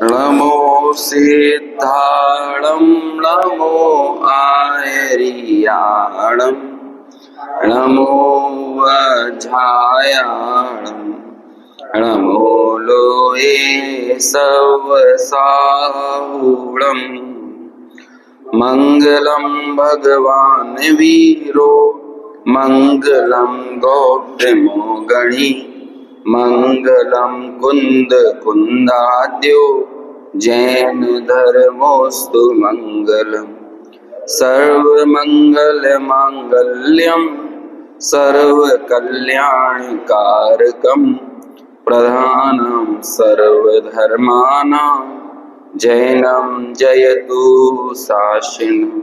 नमो सिद्धाणं नमो आयर्याणं नमो वज्रायाणं नमो लोये सवसाहुणं मंगलम भगवान वीरो मंगलम गौतमो गणी मंगलम कुंद कुंदाद्यो जैन धर्मोस्तु मंगलम सर्व मंगल मांगल्यम सर्व कल्याण कारकम प्रधानम सर्वधर्मानां जैनम जयतु साशिनम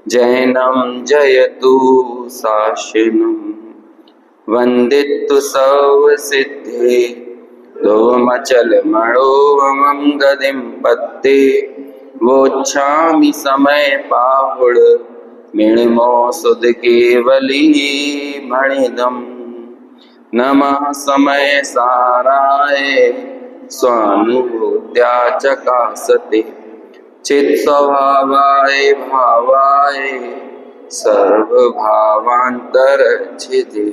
जैनम जयतु साशिनम वंदितु सर्वसिद्धे दोमचल मणोमं गदिं पत्ते वोच्छामि समय पाहुड़ मिणमो सुध केवली मणिदम नमः समय साराय स्वानुभूत्या चकासते चित स्वभावाय भावाय सर्वभावान्तरच्छिदे।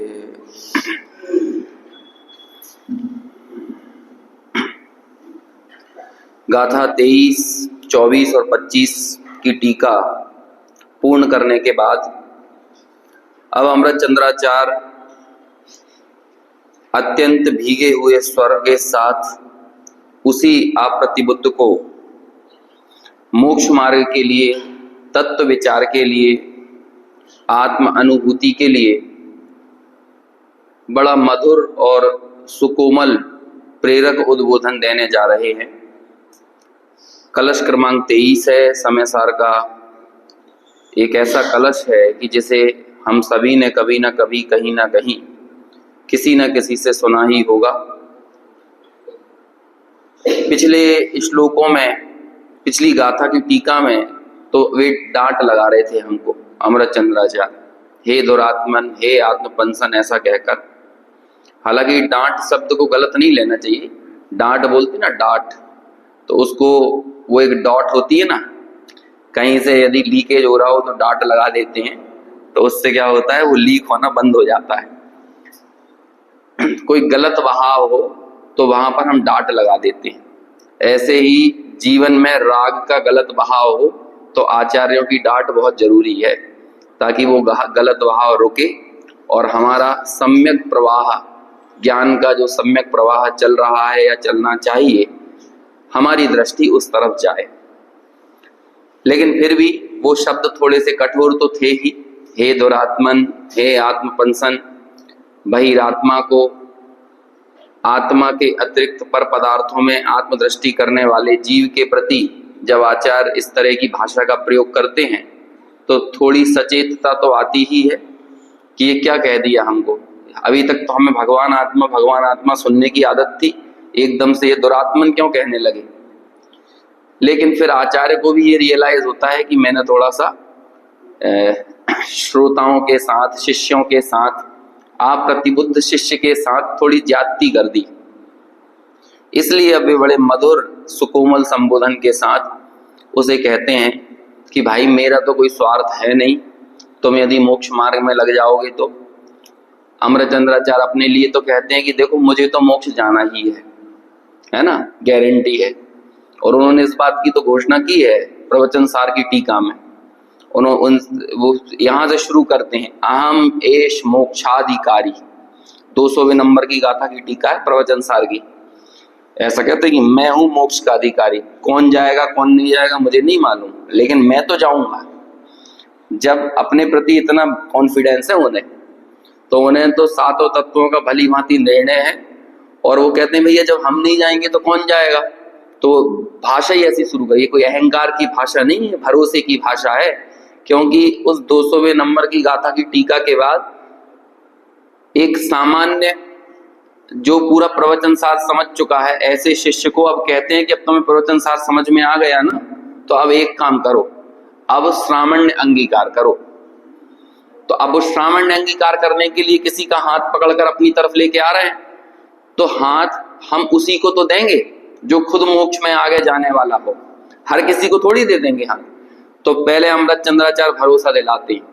गाथा 23, 24 और 25 की टीका पूर्ण करने के बाद अब अमृत चंद्राचार्य अत्यंत भीगे हुए स्वर के साथ उसी अप्रतिबुद्ध को मोक्ष मार्ग के लिए, तत्व विचार के लिए, आत्म अनुभूति के लिए बड़ा मधुर और सुकोमल प्रेरक उद्बोधन देने जा रहे हैं। कलश क्रमांक 23 है। समय सार का एक ऐसा कलश है कि जिसे हम सभी ने कभी ना कभी, कहीं ना कहीं, किसी न किसी से सुना ही होगा। पिछले श्लोकों में, पिछली गाथा की टीका में तो वे डांट लगा रहे थे हमको, अमृत चंद्राचार्य, हे दुरात्मन, हे आत्मपंसन, ऐसा कहकर। हालांकि डांट शब्द को गलत नहीं लेना चाहिए। डांट बोलते ना, डांट, तो उसको वो एक डॉट होती है ना, कहीं से यदि लीकेज हो रहा हो तो डांट लगा देते हैं, तो उससे क्या होता है, वो लीक होना बंद हो जाता है। कोई गलत बहाव हो तो वहां पर हम डांट लगा देते हैं। ऐसे ही जीवन में राग का गलत बहाव हो तो आचार्यों की डांट बहुत जरूरी है, ताकि वो गलत बहाव रुके और हमारा सम्यक प्रवाह, ज्ञान का जो सम्यक प्रवाह चल रहा है या चलना चाहिए, हमारी दृष्टि उस तरफ जाए। लेकिन फिर भी वो शब्द थोड़े से कठोर तो थे ही। हे दुरात्मन, हे आत्मपंसन, बहिरात्मा को आत्मा के अतिरिक्त पर पदार्थों में आत्मदृष्टि करने वाले जीव के प्रति जब आचार्य इस तरह की भाषा का प्रयोग करते हैं तो थोड़ी सचेतता तो आती ही है कि ये क्या कह दिया हमको। अभी तक तो हमें भगवान आत्मा सुनने की आदत थी, एकदम से ये दुरात्मन क्यों कहने लगे। लेकिन फिर आचार्य को भी ये रियलाइज होता है कि मैंने थोड़ा सा श्रोताओं के साथ, शिष्यों के साथ, आप प्रतिबुद्ध शिष्य के साथ थोड़ी ज्यादती कर दी। इसलिए अब वे बड़े मधुर सुकोमल संबोधन के साथ उसे कहते हैं कि भाई, मेरा तो कोई स्वार्थ है नहीं, तुम यदि मोक्ष मार्ग में लग जाओगे तो। अमृतचंद्राचार्य अपने लिए तो कहते हैं कि देखो, मुझे तो मोक्ष जाना ही है ना, गारंटी है। और उन्होंने इस बात की तो घोषणा की है प्रवचन सार की टीका में। वो यहां से शुरू करते हैं, अहम एष मोक्षाधिकारी। 200वें नंबर की गाथा की टीका है प्रवचन सार की। ऐसा कहते हैं कि मैं हूं मोक्ष का अधिकारी। कौन जाएगा कौन नहीं जाएगा मुझे नहीं मालूम, लेकिन मैं तो जाऊंगा। जब अपने प्रति इतना कॉन्फिडेंस है उन्हें, तो उन्हें तो सातों तत्वों का भली भांति निर्णय है। और वो कहते हैं भैया, जब हम नहीं जाएंगे तो कौन जाएगा। तो भाषा ही ऐसी शुरू करी, कोई अहंकार की भाषा नहीं है, भरोसे की भाषा है। क्योंकि उस 200वें नंबर की गाथा की टीका के बाद एक सामान्य जो पूरा प्रवचन सार समझ चुका है, ऐसे शिष्य को अब कहते हैं कि अब तुम्हें प्रवचन सार समझ में आ गया ना, तो अब एक काम करो, अब श्रामण्य अंगीकार करो। तो अब उस श्रामण्य अंगीकार करने के लिए किसी का हाथ पकड़कर अपनी तरफ लेके आ रहे हैं, तो हाथ हम उसी को तो देंगे जो खुद मोक्ष में आगे जाने वाला हो। हर किसी को थोड़ी दे देंगे हम। तो पहले अमृत चंद्राचार्य भरोसा दिलाते हैं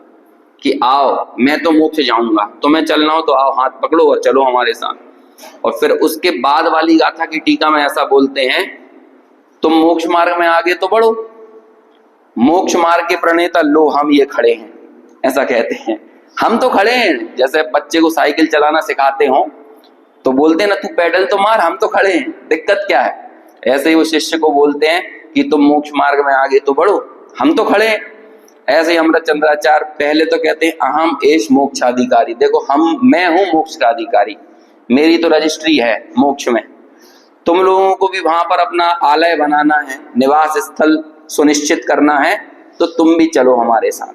कि आओ, मैं तो मोक्ष जाऊंगा, तुम्हें चलना हो तो आओ, हाथ पकड़ो और चलो हमारे साथ। और फिर उसके बाद वाली गाथा की टीका में ऐसा बोलते हैं, तुम मोक्ष मार्ग में आगे तो बढ़ो, मोक्ष मार्ग के प्रणेता लो हम ये खड़े हैं, ऐसा कहते हैं। हम तो खड़े हैं, जैसे बच्चे को साइकिल चलाना सिखाते हो तो बोलते हैं ना, तू पैडल तो मार, हम तो खड़े हैं, दिक्कत क्या है। ऐसे ही वो शिष्य को बोलते हैं कि तुम मोक्ष मार्ग में आगे तो बढ़ो, हम तो खड़े हैं। ऐसे ही अमृत चंद्राचार्य पहले तो कहते हैं अहम एष मोक्षाधिकारी, देखो मैं हूं मोक्ष का अधिकारी, मेरी तो रजिस्ट्री है मोक्ष में। तुम लोगों को भी वहां पर अपना आलय बनाना है, निवास स्थल सुनिश्चित करना है, तो तुम भी चलो हमारे साथ।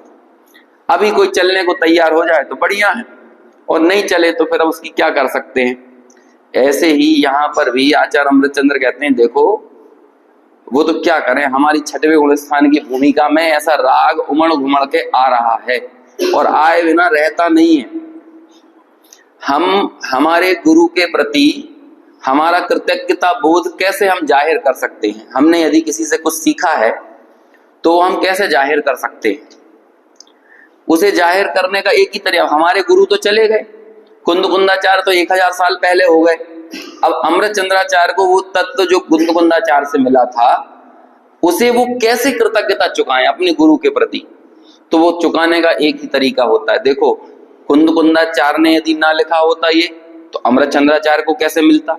अभी कोई चलने को तैयार हो जाए तो बढ़िया है, और नहीं चले तो फिर अब उसकी क्या कर सकते हैं। ऐसे ही यहाँ पर भी आचार्य अमृतचंद्र कहते हैं, देखो वो तो क्या करें, हमारी छठवें गुणस्थान की भूमिका में ऐसा राग उमड़ घुमड़ के आ रहा है और आए बिना रहता नहीं है। हम हमारे गुरु के प्रति हमारा कृतज्ञता बोध कैसे हम जाहिर कर सकते हैं। हमने यदि किसी से कुछ सीखा है तो हम कैसे जाहिर कर सकते हैं। उसे जाहिर करने का एक ही तरीका, हमारे गुरु तो चले गए, कुंदकुंदाचार्य तो 1000 साल पहले हो गए। अब अमृत चंद्राचार्य को वो तत्व जो कुंदकुंदाचार्य से मिला था, उसे वो कैसे कृतज्ञता चुकाएं अपने गुरु के प्रति। तो वो चुकाने का एक ही तरीका होता है। देखो, कुंदकुंदाचार्य ने यदि ना लिखा होता ये, तो अमृत चंद्राचार्य को कैसे मिलता।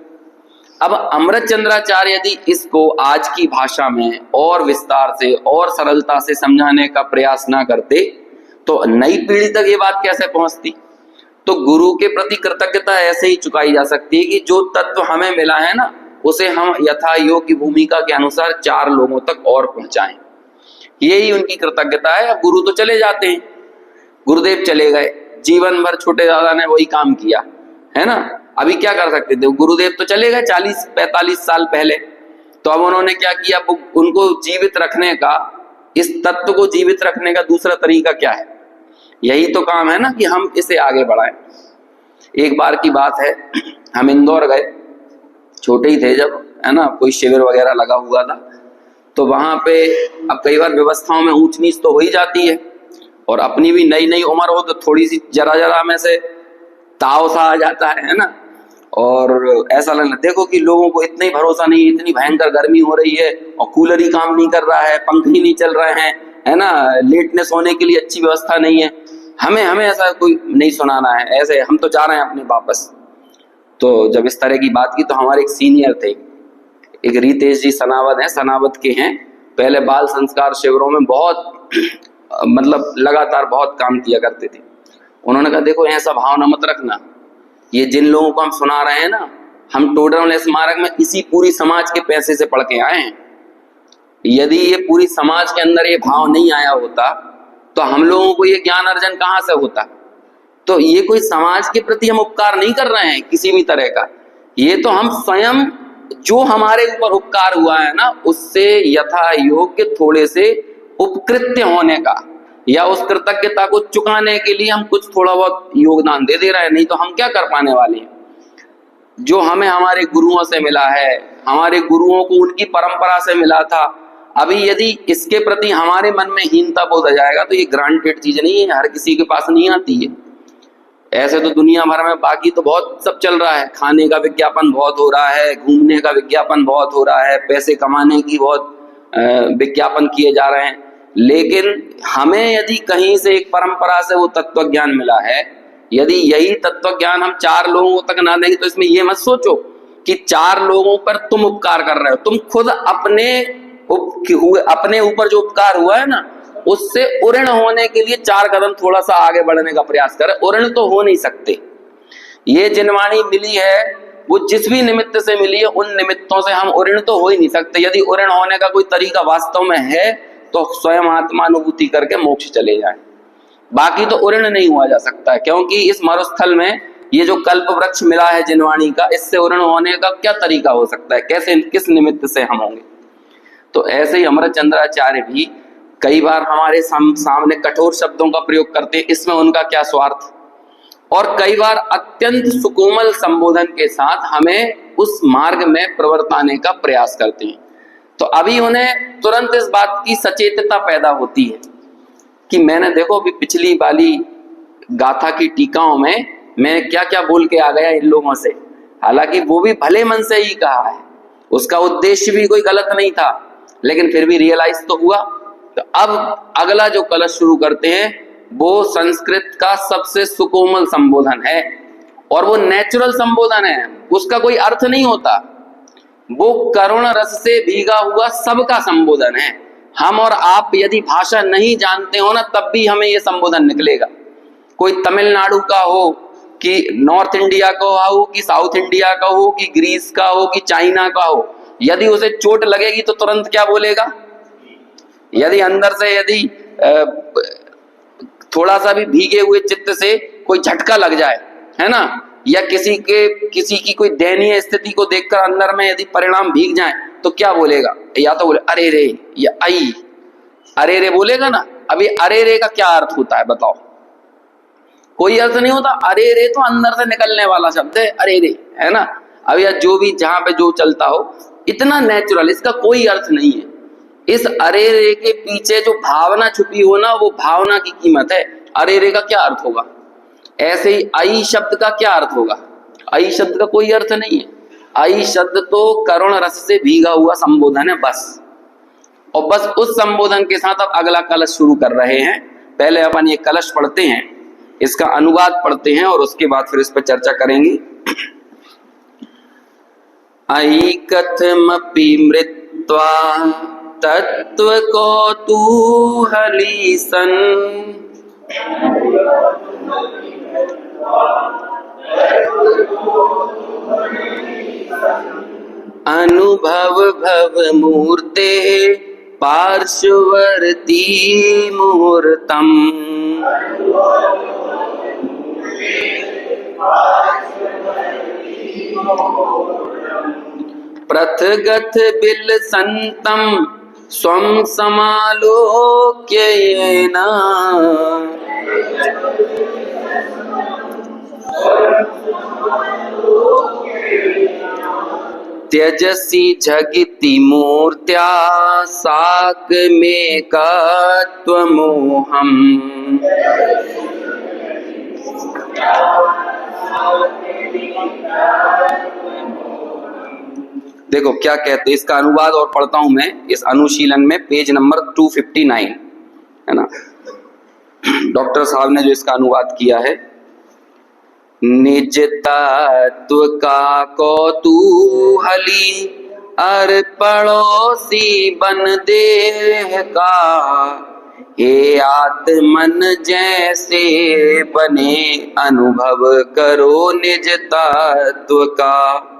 अब अमृत चंद्राचार्य यदि इसको आज की भाषा में और विस्तार से और सरलता से समझाने का प्रयास ना करते तो नई पीढ़ी तक ये बात कैसे पहुंचती। तो गुरु के प्रति कृतज्ञता ऐसे ही चुकाई जा सकती है कि जो तत्व हमें मिला है ना, उसे हम यथा योग की भूमिका के अनुसार 4 लोगों तक और पहुंचाएं। यही उनकी कृतज्ञता है। अब गुरु तो चले जाते हैं, गुरुदेव चले गए, जीवन भर छोटे दादा ने वही काम किया है ना। अभी क्या कर सकते थे, गुरुदेव तो चले गए 40-45 साल पहले। तो अब उन्होंने क्या किया, उनको जीवित रखने का, इस तत्व को जीवित रखने का दूसरा तरीका क्या है। यही तो काम है ना कि हम इसे आगे बढ़ाएं। एक बार की बात है, हम इंदौर गए, छोटे ही थे जब, है ना, कोई शिविर वगैरह लगा हुआ था। तो वहां पे अब कई बार व्यवस्थाओं में ऊंच नीच तो हो ही जाती है, और अपनी भी नई नई उम्र हो तो थोड़ी सी जरा में से ताव सा आ जाता है ना। और ऐसा लगना, देखो कि लोगों को इतना ही भरोसा नहीं, इतनी भयंकर गर्मी हो रही है और कूलर ही काम नहीं कर रहा है, पंखे ही नहीं चल रहे हैं, है ना, लेटने सोने के लिए अच्छी व्यवस्था नहीं है, हमें ऐसा कोई नहीं सुनाना है, ऐसे हम तो जा रहे हैं अपने वापस। तो जब इस तरह की बात की तो हमारे एक सीनियर थे, एक रितेश जी सनावत हैं, सनावत के हैं, पहले बाल संस्कार शिविरों में बहुत मतलब लगातार बहुत काम किया करते थे। उन्होंने कहा, देखो ऐसा भावना मत रखना, ये जिन लोगों को हम सुना रहे हैं ना, हम टोडरमल स्मारक में इसी पूरी समाज के पैसे से पढ़ के आए हैं। यदि ये पूरी समाज के अंदर ये भाव नहीं आया होता तो हम लोगों को ये ज्ञान अर्जन कहाँ से होता। तो ये कोई समाज के प्रति हम उपकार नहीं कर रहे हैं किसी भी तरह का, ये तो हम स्वयं जो हमारे ऊपर उपकार हुआ है ना, उससे यथा योग्य थोड़े से उपकृत्य होने का या उस कृतज्ञता को चुकाने के लिए हम कुछ थोड़ा बहुत योगदान दे रहे हैं। नहीं तो हम क्या कर पाने वाले हैं। जो हमें हमारे गुरुओं से मिला है, हमारे गुरुओं को उनकी परंपरा से मिला था, अभी यदि इसके प्रति हमारे मन में हीनता बोध आ जाएगा तो ये ग्रांटेड चीज नहीं है, हर किसी के पास नहीं आती है। ऐसे तो दुनिया भर में बाकी तो बहुत सब चल रहा है, खाने का विज्ञापन बहुत हो रहा है, घूमने का विज्ञापन बहुत हो रहा है, पैसे कमाने की बहुत विज्ञापन किए जा रहे हैं। लेकिन हमें यदि कहीं से एक परंपरा से वो तत्व ज्ञान मिला है, यदि यही तत्व ज्ञान हम 4 लोगों तक ना देंगे तो इसमें ये मत सोचो कि 4 लोगों पर तुम उपकार कर रहे हो। तुम खुद अपने ऊपर जो उपकार हुआ है ना, उससे उऋण होने के लिए 4 कदम थोड़ा सा आगे बढ़ने का प्रयास करें। उऋण तो हो नहीं सकते। ये जिनवाणी मिली है वो जिस भी निमित्त से मिली है, उन निमित्तों से हम उऋण तो हो ही नहीं सकते। यदि उऋण होने का कोई तरीका वास्तव में है तो स्वयं आत्मानुभूति करके मोक्ष चले जाए, बाकी तो उऋण नहीं हुआ जा सकता है। क्योंकि इस मरुस्थल में ये जो कल्प वृक्ष मिला है जिनवाणी का, इससे उऋण होने का क्या तरीका हो सकता है, कैसे किस निमित्त से हम होंगे। तो ऐसे ही अमृत चंद्राचार्य भी कई बार हमारे सामने कठोर शब्दों का प्रयोग करते हैं, इसमें उनका क्या स्वार्थ, और कई बार अत्यंत सुकोमल संबोधन के साथ हमें उस मार्ग में प्रवर्ताने का प्रयास करते हैं। तो अभी उन्हें तुरंत इस बात की सचेतता पैदा होती है कि मैंने देखो अभी पिछली वाली गाथा की टीकाओं में मैं क्या क्या बोल के आ गया इन लोगों से, हालांकि वो भी भले मन से ही कहा है, उसका उद्देश्य भी कोई गलत नहीं था, लेकिन फिर भी रियलाइज तो हुआ। तो अब अगला जो कलश शुरू करते हैं वो संस्कृत का सबसे सुकोमल संबोधन है, और वो नेचुरल संबोधन है, उसका कोई अर्थ नहीं होता, वो करुण रस से भीगा हुआ सबका संबोधन है। हम और आप यदि भाषा नहीं जानते हो ना, तब भी हमें ये संबोधन निकलेगा। कोई तमिलनाडु का हो कि नॉर्थ इंडिया का हो कि साउथ इंडिया का हो कि ग्रीस का हो कि चाइना का हो, यदि उसे चोट लगेगी तो तुरंत क्या बोलेगा? यदि अंदर से यदि थोड़ा सा भी भीगे हुए चित्त से कोई झटका लग जाए, है ना, या किसी की कोई दयनीय स्थिति को देखकर अंदर में यदि परिणाम भीग जाए तो क्या बोलेगा? या तो बोले अरे रे, या आई, अरे रे बोलेगा ना। अभी अरे रे का क्या अर्थ होता है बताओ? कोई अर्थ नहीं होता। अरे रे तो अंदर से निकलने वाला शब्द है, अरे रे, है ना। अब या जो भी जहां पे जो चलता हो, इतना नेचुरल, इसका कोई अर्थ नहीं है। इस अरे रे के पीछे जो भावना छुपी हो ना, वो भावना की कीमत है। अरे रे का क्या अर्थ होगा? ऐसे ही आई शब्द का क्या अर्थ होगा? आई शब्द का कोई अर्थ नहीं है। आई शब्द तो करुण रस से भीगा हुआ संबोधन है बस। और बस उस संबोधन के साथ अब अगला कलश शुरू कर रहे हैं। पहले अपन ये कलश पढ़ते हैं, इसका अनुवाद पढ़ते हैं और उसके बाद फिर इस पर चर्चा करेंगे। आई कथमपि मृत्वा तत्व कौतूहली सन, अनुभव भव मूर्ते पार्श्ववर्ती मुहूर्तम, प्रथगथ बिल संतम स्वम समालोक्य येन, त्यजसी जगति मूर्त्या साक में त्वमोहम। देखो क्या कहते हैं, इसका अनुवाद और पढ़ता हूं मैं इस अनुशीलन में, पेज नंबर 259 है ना। डॉक्टर साहब ने जो इसका अनुवाद किया है, निज तत्व का कौतूहली अर्पणोसी बन देह का, हे आत्मन जैसे बने अनुभव करो निज तत्व का।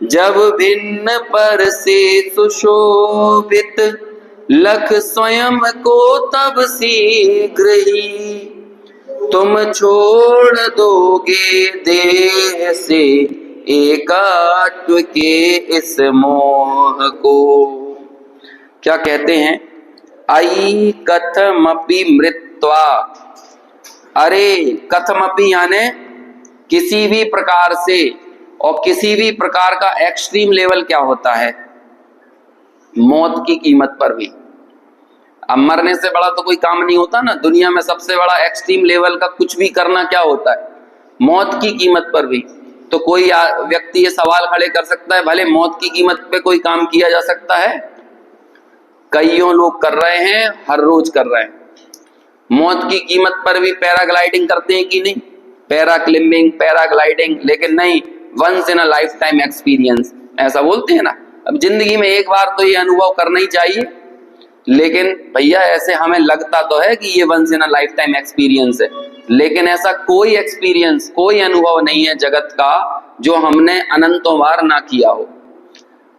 जब भिन्न पर से सुशोभित लख स्वयं को तब शीघ्र ही तुम छोड़ दोगे देह से एकात्व के इस मोह को। क्या कहते हैं? आई कथमपि मृत्वा, अरे कथमपि यानी किसी भी प्रकार से, और किसी भी प्रकार का एक्सट्रीम लेवल क्या होता है? मौत की कीमत पर भी। अब मरने से बड़ा तो कोई काम नहीं होता ना दुनिया में। सबसे बड़ा एक्सट्रीम लेवल का कुछ भी करना क्या होता है? मौत की कीमत पर भी। तो कोई व्यक्ति ये सवाल खड़े कर सकता है, भले मौत की कीमत पे कोई काम किया जा सकता है? कईयों लोग कर रहे हैं, हर रोज कर रहे हैं। मौत की कीमत पर भी पैराग्लाइडिंग करते हैं कि नहीं? पैरा क्लिम्बिंग, पैराग्लाइडिंग, लेकिन नहीं, once in a lifetime experience, ऐसा बोलते हैं ना। अब जिंदगी में एक बार तो ये अनुभव करना ही चाहिए, लेकिन भैया ऐसे हमें लगता तो है कि ये once in a lifetime experience है, लेकिन ऐसा कोई एक्सपीरियंस, कोई अनुभव नहीं है जगत का जो हमने अनंतों बार ना किया हो।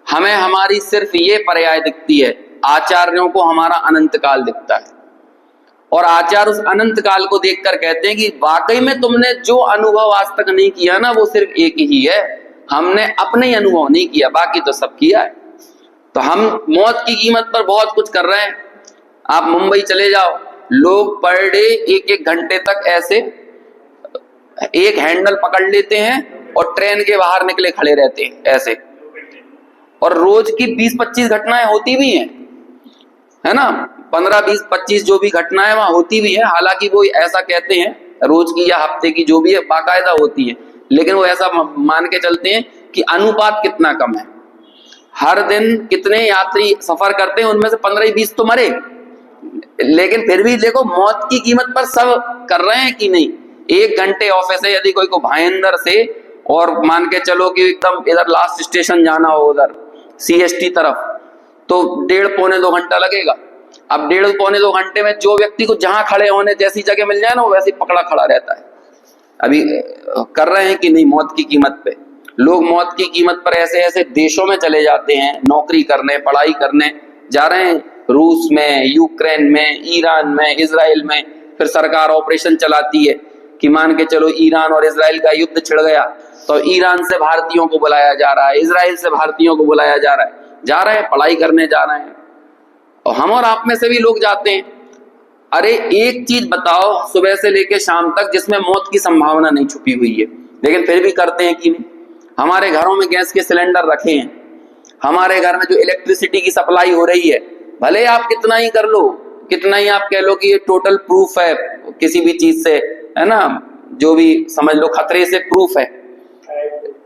हमें हमारी सिर्फ ये पर्याय दिखती है, आचार्यों को हमारा अनंत काल दिखता है, और आचार्य उस अनंत काल को देखकर कहते हैं कि वाकई में तुमने जो अनुभव आज तक नहीं किया ना, वो सिर्फ एक ही है। हमने अपने ही अनुभव नहीं किया, बाकी तो सब किया है। तो हम मौत की कीमत पर बहुत कुछ कर रहे हैं। आप मुंबई चले जाओ, लोग पर डे 1-1 घंटे तक ऐसे एक हैंडल पकड़ लेते हैं और ट्रेन के बाहर निकले खड़े रहते हैं ऐसे, और रोज की 20-25 घटनाएं होती भी हैं, है ना, 15-20-25 जो भी घटनाएं वहां होती भी है। हालांकि वो ऐसा कहते हैं रोज की या हफ्ते की जो भी है बाकायदा होती है, लेकिन वो ऐसा मान के चलते हैं कि अनुपात कितना कम है। हर दिन कितने यात्री सफर करते हैं, उनमें से 15-20 तो मरे, लेकिन फिर भी देखो मौत की कीमत पर सब कर रहे हैं कि नहीं। 1 घंटे ऑफिस है, यदि कोई को भाईंदर से और मान के चलो कि एकदम इधर लास्ट स्टेशन जाना हो उधर CST तरफ, तो 1.5-2 घंटा लगेगा। अब 1.5-2 घंटे में जो व्यक्ति को जहां खड़े होने जैसी जगह मिल जाए ना, वो वैसे ही पकड़ा खड़ा रहता है। अभी कर रहे हैं कि नहीं मौत की कीमत पे। लोग मौत की कीमत पर ऐसे ऐसे देशों में चले जाते हैं, नौकरी करने, पढ़ाई करने जा रहे हैं, रूस में, यूक्रेन में, ईरान में, इजराइल में। फिर सरकार ऑपरेशन चलाती है कि मान के चलो ईरान और इजराइल का युद्ध छिड़ गया, तो ईरान से भारतीयों को बुलाया जा रहा है, इजराइल से भारतीयों को बुलाया जा रहा है, पढ़ाई करने जा रहे हैं। और हम और आप में से भी लोग जाते हैं। अरे एक चीज बताओ, सुबह से लेकर शाम तक जिसमें मौत की संभावना नहीं छुपी हुई है, लेकिन फिर भी करते हैं कि नहीं। हमारे घरों में गैस के सिलेंडर रखे हैं, हमारे घर में जो इलेक्ट्रिसिटी की सप्लाई हो रही है, भले आप कितना ही कर लो, कितना ही आप कह लो कि ये टोटल प्रूफ है किसी भी चीज से, है ना, जो भी समझ लो खतरे से प्रूफ है,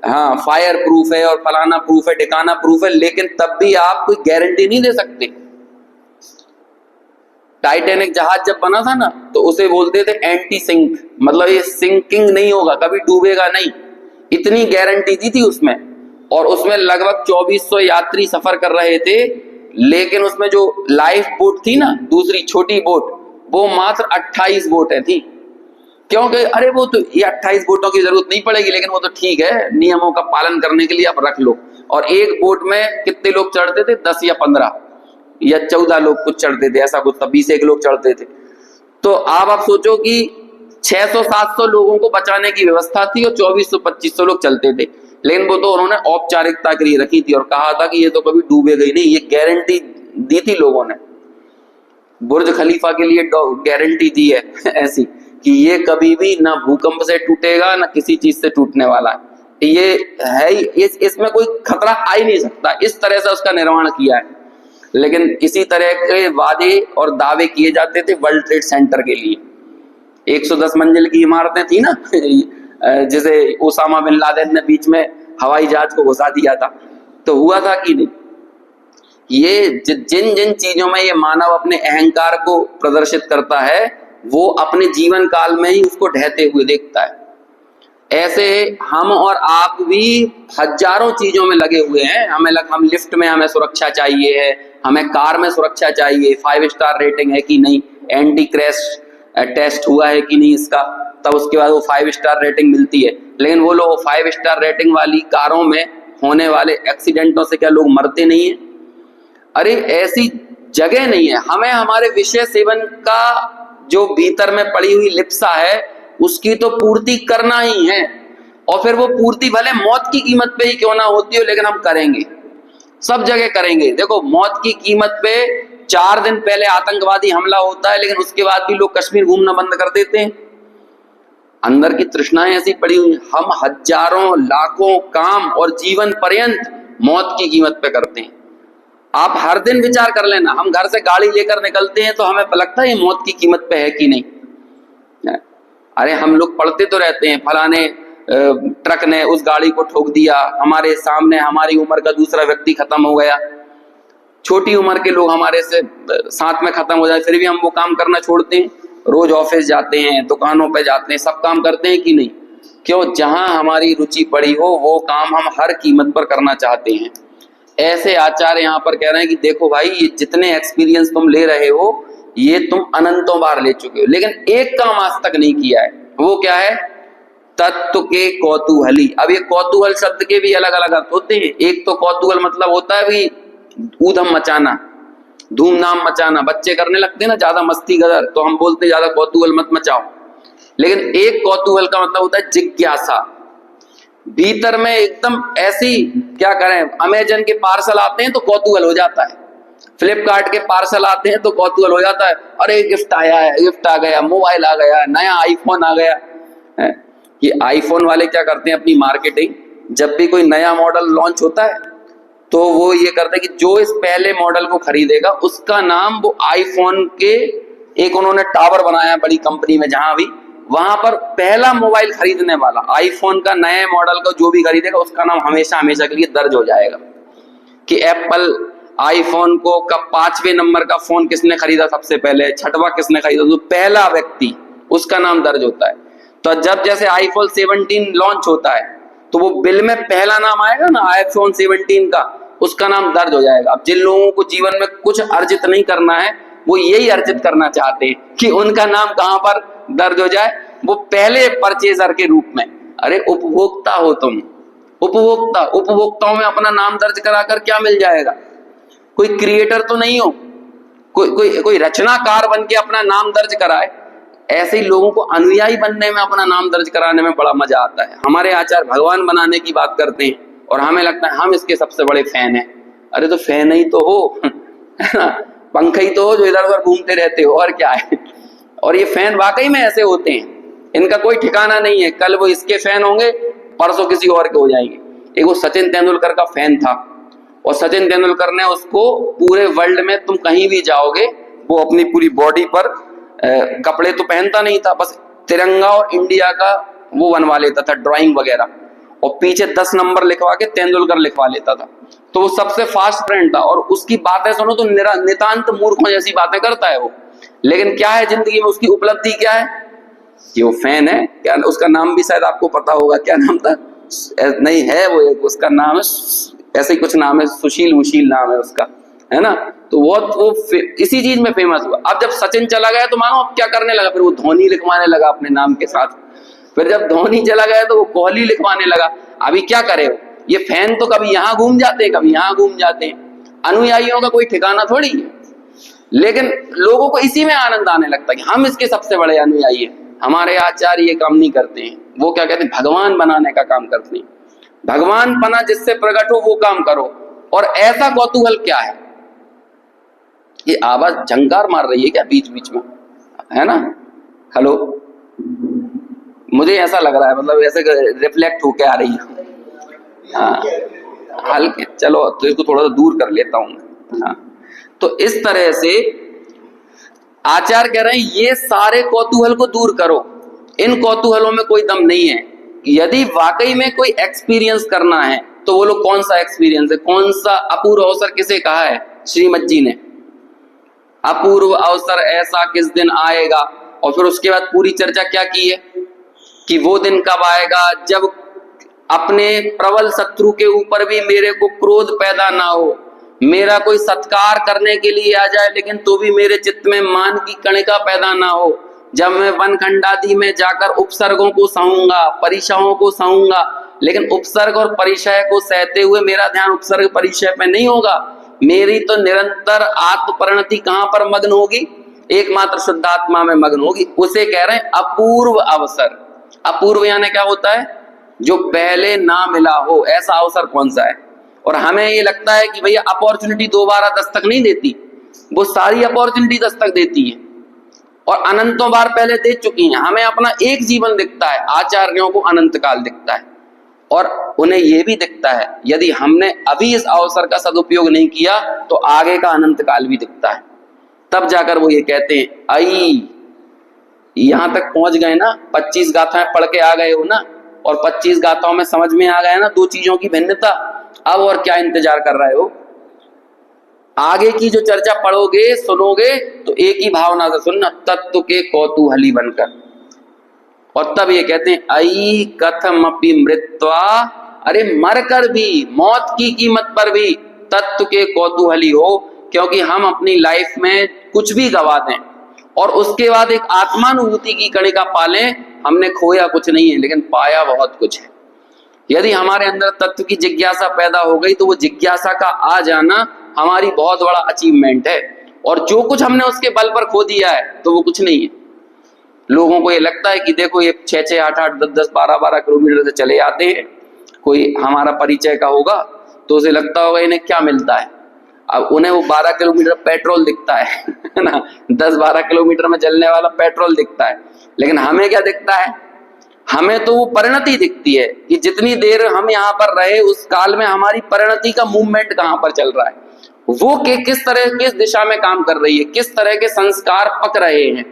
हाँ फायर प्रूफ है और फलाना प्रूफ है, ठिकाना प्रूफ है, लेकिन तब भी आप कोई गारंटी नहीं दे सकते। टाइटैनिक जहाज जब बना था ना, तो उसे बोलते थे एंटी सिंक, मतलब ये सिंकिंग नहीं होगा, कभी डूबेगा नहीं, इतनी गारंटी दी थी उसमें। और उसमें लगभग 2400 यात्री सफर कर रहे थे, लेकिन उसमें जो लाइफ बोट थी ना, दूसरी छोटी बोट, वो मात्र 28 बोटें थी। क्योंकि अरे वो तो ये 28 बोटों की जरूरत नहीं पड़ेगी, लेकिन वो तो ठीक है, नियमों का पालन करने के लिए आप रख लो। और एक बोट में कितने लोग चढ़ते थे? 10 या 15 या 14 लोग कुछ चढ़ते थे, ऐसा कुछ, तब 20-1 लोग चढ़ते थे। तो आप सोचो कि 600-700 लोगों को बचाने की व्यवस्था थी और 2400-2500 लोग चलते थे, लेकिन वो तो उन्होंने औपचारिकता के लिए रखी थी और कहा था कि ये तो कभी डूबेगा ही नहीं, ये गारंटी दी थी लोगों ने। बुर्ज खलीफा के लिए गारंटी दी है ऐसी कि ये कभी भी ना भूकंप से टूटेगा ना किसी चीज से टूटने वाला है, ये है ही, इसमें कोई खतरा आ ही नहीं सकता, इस तरह से उसका निर्माण किया है। लेकिन इसी तरह के वादे और दावे किए जाते थे वर्ल्ड ट्रेड सेंटर के लिए। 110 मंजिल की इमारतें थी ना जिसे ओसामा बिन लादेन ने बीच में हवाई जहाज को घुसा दिया था, तो हुआ था कि नहीं। ये जिन जिन चीजों में ये मानव अपने अहंकार को प्रदर्शित करता है, वो अपने जीवन काल में ही उसको ढहते हुए देखता है। ऐसे हम और आप भी हजारों चीजों में लगे हुए हैं। हम लिफ्ट में हमें सुरक्षा चाहिए है, हमें कार में सुरक्षा चाहिए, 5 स्टार रेटिंग है कि नहीं, एंटी क्रैश टेस्ट हुआ है कि नहीं इसका, तब उसके बाद वो 5 स्टार रेटिंग मिलती है। लेकिन वो लोग 5 स्टार रेटिंग वाली कारों में होने वाले एक्सीडेंटों से क्या लोग मरते नहीं है? अरे ऐसी जगह नहीं है। हमें हमारे विषय सेवन का जो भीतर में पड़ी हुई लिप्सा है, उसकी तो पूर्ति करना ही है, और फिर वो पूर्ति भले मौत की कीमत पे ही क्यों ना होती हो, लेकिन हम करेंगे, सब जगह करेंगे। देखो मौत की कीमत पे 4 दिन पहले आतंकवादी हमला होता है, लेकिन उसके बाद भी लोग कश्मीर घूमना बंद कर देते हैं। अंदर की तृष्णाएं ऐसी पड़ी हुई, हम हजारों लाखों काम और जीवन पर्यंत मौत की कीमत पे करते हैं। आप हर दिन विचार कर लेना, हम घर से गाड़ी लेकर निकलते हैं तो हमें लगता है ये मौत की कीमत पे है कि नहीं। अरे हम लोग पढ़ते तो रहते हैं, फलाने ट्रक ने उस गाड़ी को ठोक दिया, हमारे सामने हमारी उम्र का दूसरा व्यक्ति खत्म हो गया, छोटी उम्र के लोग हमारे से साथ में खत्म हो जाए, फिर भी हम वो काम करना छोड़ते हैं। रोज ऑफिस जाते हैं, दुकानों पे जाते हैं, सब काम करते हैं कि नहीं? क्यों? जहां हमारी रुचि पड़ी हो वो काम हम हर कीमत पर करना चाहते हैं। ऐसे आचार्य यहाँ पर कह रहे हैं कि देखो भाई, ये जितने एक्सपीरियंस तुम ले रहे हो ये तुम अनंतों बार ले चुके हो, लेकिन एक काम आज तक नहीं किया है। वो क्या है? तत्व के कौतूहली। अब ये कौतूहल शब्द के भी अलग अलग अर्थ होते हैं। एक तो कौतूहल मतलब होता है भी ऊधम मचाना, धूमधाम मचाना, बच्चे करने लगते हैं ना ज्यादा मस्ती गदर, तो हम बोलते ज्यादा कौतूहल मत मचाओ। लेकिन एक कौतूहल का मतलब होता है जिज्ञासा, भीतर में एकदम ऐसी, क्या करें, अमेजन के पार्सल आते हैं तो कौतूहल हो जाता है, फ्लिपकार्ट के पार्सल आते हैं तो कौतूहल हो जाता है, अरे गिफ्ट आया है, गिफ्ट आ गया, मोबाइल आ गया, नया आईफोन आ गया है। कि आईफोन वाले क्या करते हैं अपनी मार्केटिंग, जब भी कोई नया मॉडल लॉन्च होता है तो वो ये करते हैं कि जो इस पहले मॉडल को खरीदेगा उसका नाम वो आईफोन के, एक उन्होंने टावर बनाया बड़ी कंपनी में, जहां भी वहां पर पहला मोबाइल खरीदने वाला आईफोन का नए मॉडल का जो भी खरीदेगा उसका नाम हमेशा हमेशा के लिए दर्ज हो जाएगा कि एप्पल आईफोन को कब 5वें नंबर का फोन किसने खरीदा सबसे पहले, 6वां किसने खरीदा, तो पहला व्यक्ति उसका नाम दर्ज होता है। तो जब जैसे आईफोन 17 लॉन्च होता है तो वो बिल में पहला नाम आएगा ना आईफोन 17 का, उसका नाम दर्ज हो जाएगा। अब जिन लोगों को जीवन में कुछ अर्जित नहीं करना है वो यही अर्जित करना चाहते हैं कि उनका नाम कहां पर दर्ज हो जाए, वो पहले परचेजर के रूप में। अरे उपभोक्ता हो तुम, उपभोक्ता, उपभोक्ताओं में अपना नाम दर्ज कराकर क्या मिल जाएगा? कोई क्रिएटर तो नहीं हो, कोई रचनाकार बन के अपना नाम दर्ज कराए। ऐसे ही लोगों को अनुयायी बनने में, अपना नाम दर्ज कराने में बड़ा मजा आता है। हमारे आचार्य भगवान बनाने की बात करते हैं और हमें लगता है हम इसके सबसे बड़े फैन हैं। अरे तो फैन ही तो हो, पंख ही तो हो जो इधर उधर घूमते रहते हो, और क्या है। और ये फैन वाकई में ऐसे होते हैं, इनका कोई ठिकाना नहीं है, कल वो इसके फैन होंगे, परसों किसी और के हो जाएंगे। एक वो सचिन तेंदुलकर का फैन था और सचिन तेंदुलकर ने उसको पूरे वर्ल्ड में तुम कहीं भी जाओगे, वो अपनी पूरी बॉडी पर कपड़े तो पहनता नहीं था, बस तिरंगा और इंडिया का वो बनवा लेता था ड्राइंग वगैरह, और पीछे 10 नंबर लिखवा के तेंदुलकर लिखवा लेता था। तो वो सबसे फास्ट फ्रेंड था और उसकी बातें सुनो तो नितांत मूर्खों जैसी बातें करता है वो, लेकिन क्या है जिंदगी में उसकी उपलब्धि क्या है कि वो फैन है। क्या उसका नाम भी शायद आपको पता होगा, क्या नाम था, नहीं है वो एक, उसका नाम है ऐसे ही कुछ नाम है, सुशील उशील नाम है उसका, है ना। तो वो इसी चीज में फेमस हुआ। अब जब सचिन चला गया तो मानो अब क्या करने लगा, फिर वो धोनी लिखवाने लगा अपने नाम के साथ। फिर जब धोनी चला गया तो वो कोहली लिखवाने लगा। अभी क्या करे, ये फैन तो कभी यहाँ घूम जाते हैं, कभी यहाँ घूम जाते हैं। अनुयायियों का कोई ठिकाना थोड़ी है, लेकिन लोगों को इसी में आनंद आने लगता है कि हम इसके सबसे बड़े अनुयायी हैं। हमारे आचार्य ये काम नहीं करते हैं, वो क्या कहते हैं, भगवान बनाने का काम करते हैं। भगवान बना जिससे प्रकट हो वो काम करो। और ऐसा कौतूहल क्या है, ये आवाज झंकार मार रही है क्या बीच बीच में, है ना। हेलो, मुझे ऐसा लग रहा है, मतलब ऐसे रिफ्लेक्ट होके आ रही है। हाँ हल्के, चलो तो इसको थोड़ा सा दूर कर लेता हूं। हाँ, तो इस तरह से आचार्य कह रहे हैं ये सारे कौतूहल को दूर करो, इन कौतूहलों में कोई दम नहीं है। यदि वाकई में कोई एक्सपीरियंस करना है तो वो लोग कौन सा एक्सपीरियंस है, कौन सा अपूर्व अवसर किसे कहा है श्रीमद जी ने, अपूर्व अवसर ऐसा किस दिन आएगा। और फिर उसके बाद पूरी चर्चा क्या की है कि वो दिन कब आएगा जब अपने प्रबल शत्रु के ऊपर भी मेरे को क्रोध पैदा ना हो, मेरा कोई सत्कार करने के लिए आ जाए लेकिन तो भी मेरे चित्त में मान की कणिका पैदा ना हो। जब मैं वन खंडादि में जाकर उपसर्गों को सहूंगा, परिचयों को सहूंगा, लेकिन उपसर्ग और परिचय को सहते हुए मेरा ध्यान उपसर्ग परिचय पे नहीं होगा, मेरी तो निरंतर आत्म परिणति कहां पर मग्न होगी, एकमात्र शुद्धात्मा में मग्न होगी। उसे कह रहे हैं अपूर्व अवसर। अपूर्व यानी क्या होता है, जो पहले ना मिला हो, ऐसा अवसर कौन सा है। और हमें ये लगता है कि भैया अपॉर्चुनिटी दोबारा दस्तक नहीं देती, वो सारी अपॉर्चुनिटी दस्तक देती है और अनंतों बार पहले दे चुकी हैं। हमें अपना एक जीवन दिखता है, आचार्यों को अनंत काल दिखता है और उन्हें यह भी दिखता है यदि हमने अभी इस अवसर का सदुपयोग नहीं किया तो आगे का अनंत काल भी दिखता है। तब जाकर वो ये कहते हैं आई यहां तक पहुंच गए ना, 25 गाथाएं पढ़ के आ गए हो ना, और 25 गाथाओं में समझ में आ गया ना दो चीजों की भिन्नता। अब और क्या इंतजार कर रहे हो, आगे की जो चर्चा पढ़ोगे सुनोगे तो एक ही भावना से सुनना, तत्व के कौतूहली बनकर। और तब ये कहते हैं आई कथमपि मृत्वा, अरे मरकर भी, मौत की कीमत पर भी तत्व के कौतूहली हो, क्योंकि हम अपनी लाइफ में कुछ भी गवा दें और उसके बाद एक आत्मानुभूति की कणिका पालें, हमने खोया कुछ नहीं है लेकिन पाया बहुत कुछ है। यदि हमारे अंदर तत्व की जिज्ञासा पैदा हो गई तो वो जिज्ञासा का आ जाना हमारी बहुत बड़ा अचीवमेंट है। और जो कुछ हमने उसके बल पर खो दिया है तो वो कुछ नहीं है। लोगों को ये लगता है कि देखो ये 6-6, 8-8, 10-10, 12-12 किलोमीटर से चले आते हैं, कोई हमारा परिचय का होगा तो उसे लगता होगा इन्हें क्या मिलता है। अब उन्हें वो 12 किलोमीटर पेट्रोल दिखता है ना, 10-12 किलोमीटर में चलने वाला पेट्रोल दिखता है, लेकिन हमें क्या दिखता है, हमें तो वो परिणति दिखती है कि जितनी देर हम यहाँ पर रहे उस काल में हमारी परिणति का मूवमेंट कहाँ पर चल रहा है, वो किस तरह किस दिशा में काम कर रही है, किस तरह के संस्कार पक रहे हैं।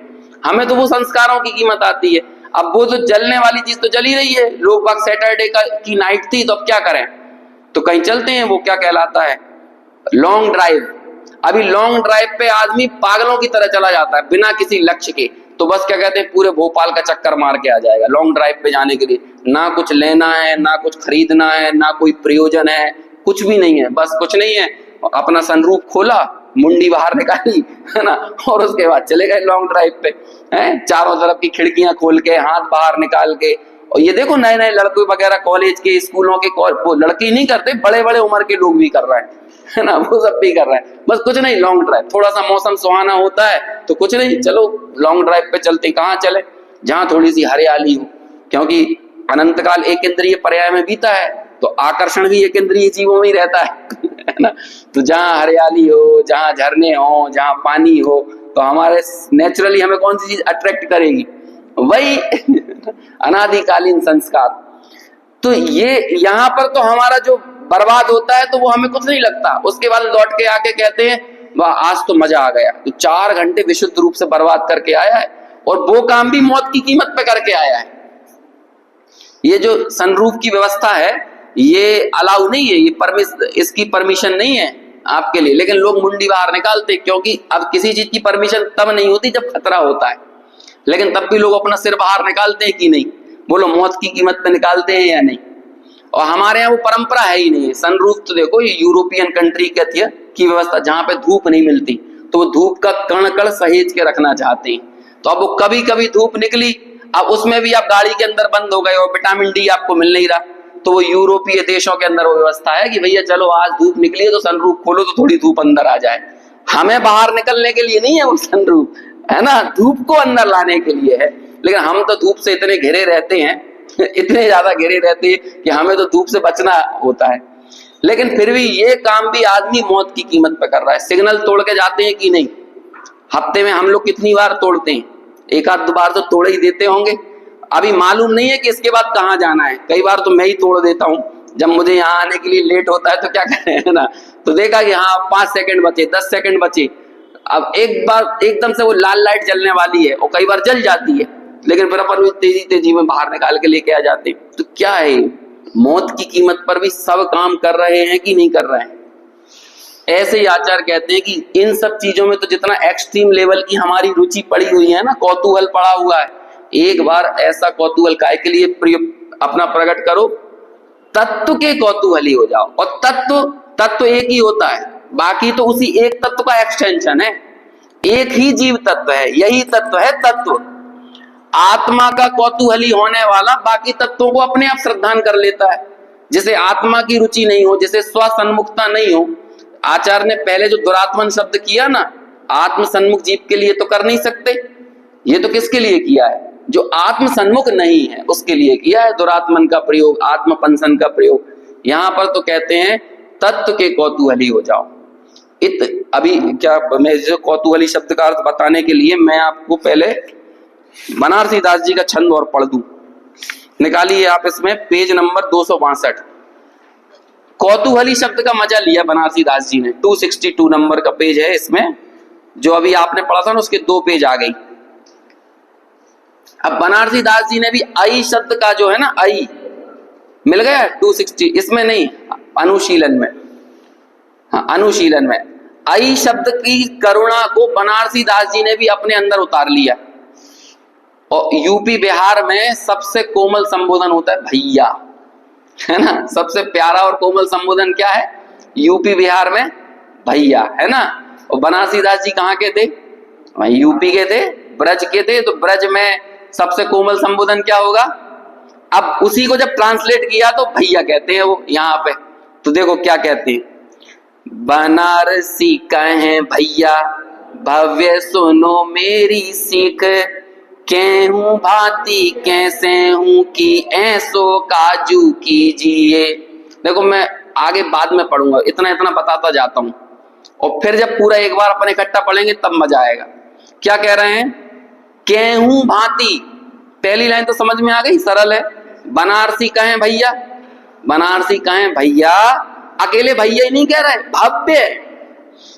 हमें तो वो संस्कारों की कीमत आती है। अब वो तो जलने वाली चीज तो जली रही है। लोग बाग सैटरडे की नाइट थी तो अब क्या करें, तो कहीं चलते हैं, वो क्या कहलाता है, लॉन्ग ड्राइव। अभी लॉन्ग ड्राइव पे आदमी पागलों की तरह चला जाता है बिना किसी लक्ष्य के, तो बस क्या कहते हैं पूरे भोपाल का चक्कर मार के आ जाएगा लॉन्ग ड्राइव पे जाने के लिए। ना कुछ लेना है, ना कुछ खरीदना है, ना कोई प्रयोजन है, कुछ भी नहीं है, बस कुछ नहीं है, अपना सनरूफ खोला, मुंडी बाहर निकाली, है ना, और उसके बाद चले गए लॉन्ग ड्राइव पे, हैं, चारों तरफ की खिड़कियां खोल के, हाथ बाहर निकाल के। और ये देखो नए नए लड़के वगैरह कॉलेज के, स्कूलों के, वो लड़के ही नहीं करते, बड़े बड़े उम्र के लोग भी कर रहे हैं, है ना, वो सब भी कर रहे हैं। बस कुछ नहीं, लॉन्ग ड्राइव, थोड़ा सा मौसम सुहाना होता है तो कुछ नहीं, चलो लॉन्ग ड्राइव पे चलते। कहाँ चले, जहां थोड़ी सी हरियाली हो, क्योंकि अनंत काल एक इंद्रिय पर्याय में बीता है तो आकर्षण भी एक इंद्रिय जीवों में ही रहता है ना। तो जहां हरियाली हो, जहां झरने हो, जहां पानी हो, तो हमारे नेचुरली हमें कौन सी चीज अट्रैक्ट करेगी, वही अनादिकालीन संस्कार। तो ये यहाँ पर तो हमारा जो बर्बाद होता है तो वो हमें कुछ नहीं लगता, उसके बाद लौट के आके कहते हैं वाह आज तो मजा आ गया। तो 4 घंटे विशुद्ध रूप से बर्बाद करके आया है, और वो काम भी मौत की कीमत पे करके आया है। ये जो सनरूफ की व्यवस्था है ये अलाउ नहीं है, ये इसकी परमिशन नहीं है आपके लिए, लेकिन लोग मुंडी बाहर निकालते, क्योंकि अब किसी चीज की परमिशन तब नहीं होती जब खतरा होता है, लेकिन तब भी लोग अपना सिर बाहर निकालते हैं कि नहीं, बोलो मौत की कीमत पे निकालते हैं या नहीं। और हमारे यहाँ वो परंपरा है ही नहीं। सनरूफ तो देखो ये यूरोपियन कंट्री की व्यवस्था, जहां पे धूप नहीं मिलती तो वो धूप का कण कण सहेज के रखना चाहते हैं। तो अब वो कभी कभी धूप निकली, अब उसमें भी आप गाड़ी के अंदर बंद हो गए और विटामिन डी आपको मिल नहीं रहा, तो वो यूरोपीय देशों के अंदर वो व्यवस्था है कि भैया चलो आज धूप निकली है तो सनरूफ खोलो तो थोड़ी धूप अंदर आ जाए। हमें बाहर निकलने के लिए नहीं है वो सनरूफ, है ना, धूप को अंदर लाने के लिए है। लेकिन हम तो धूप से इतने घिरे रहते हैं इतने ज्यादा घिरे रहते हैं कि हमें तो धूप से बचना होता है। लेकिन फिर भी ये काम भी आदमी मौत की कीमत पे कर रहा है। सिग्नल तोड़ के जाते हैं कि नहीं, हफ्ते में हम लोग कितनी बार तोड़ते हैं, 1-2 बार तो तोड़ ही देते होंगे। अभी मालूम नहीं है कि इसके बाद कहाँ जाना है, कई बार तो मैं ही तोड़ देता हूँ जब मुझे यहाँ आने के लिए लेट होता है, तो क्या करें, है ना, तो देखा कि हाँ 5 सेकंड बचे, 10 सेकंड बचे, अब एक बार एकदम से वो लाल लाइट जलने वाली है और कई बार जल जाती है, लेकिन फिर अपन तेजी तेजी में बाहर निकाल के लेके आ जाते हैं। तो क्या है, मौत की कीमत पर भी सब काम कर रहे हैं कि नहीं कर रहे हैं। ऐसे ही आचार्य कहते हैं कि इन सब चीजों में तो जितना एक्सट्रीम लेवल की हमारी रुचि पड़ी हुई है ना, कौतूहल पड़ा हुआ है, एक बार ऐसा कौतूहल काय के लिए अपना प्रकट करो, तत्व के कौतूहली हो जाओ। और तत्व एक ही होता है, बाकी तो उसी एक तत्व का एक्सटेंशन है, एक ही जीव तत्व है, यही तत्व है तत्व। आत्मा का कौतूहली होने वाला बाकी तत्वों को अपने आप श्रद्धान कर लेता है। जिसे आत्मा की रुचि नहीं हो, जिसे स्वसन्मुखता नहीं हो, आचार्य ने पहले जो दुरात्मन शब्द किया ना, आत्म सन्मुख जीव के लिए तो कर नहीं सकते, ये तो किसके लिए किया है, जो आत्म सन्मुख नहीं है उसके लिए किया है दुरात्मन का प्रयोग, आत्मपंसन का प्रयोग। यहां पर तो कहते हैं तत्व के कौतूहली हो जाओ। अभी क्या, मैं जो कौतूहली शब्द का अर्थ बताने के लिए मैं आपको पहले बनारसी दास जी का छंद और पढ़ दूं। निकालिए आप इसमें पेज नंबर 262। कौतूहली शब्द का मजा लिया बनारसी दास जी ने, 262 नंबर का पेज है इसमें, जो अभी आपने पढ़ा था ना उसके 2 पेज आ गई। अब बनारसी दास जी ने भी आई शब्द का जो है ना, आई मिल गया 260, इसमें नहीं, अनुशीलन में, हाँ अनुशीलन में आई शब्द की करुणा को बनारसी दास जी ने भी अपने अंदर उतार लिया। और यूपी बिहार में सबसे कोमल संबोधन होता है भैया, है ना, सबसे प्यारा और कोमल संबोधन क्या है यूपी बिहार में, भैया, है ना। और बनारसी दास जी कहाँ के थे, यूपी के थे, ब्रज के थे, तो ब्रज में सबसे कोमल संबोधन क्या होगा। अब उसी को जब ट्रांसलेट किया तो भैया कहते हैं वो यहाँ पे, तो देखो क्या कहते हैं, बनारसी कहें भैया भव्य सुनो मेरी सीख, केहूं भांति कैसे हूं कि ऐसो काजू कीजिए। देखो मैं आगे बाद में पढ़ूंगा, इतना इतना बताता जाता हूं, और फिर जब पूरा एक बार अपन इकट्ठा पढ़ेंगे तब मजा आएगा। क्या कह रहे हैं, केहूं भांति, पहली लाइन तो समझ में आ गई, सरल है। बनारसी कहें भैया, बनारसी कहें भैया, अकेले भैया ही नहीं कह रहे, भव्य।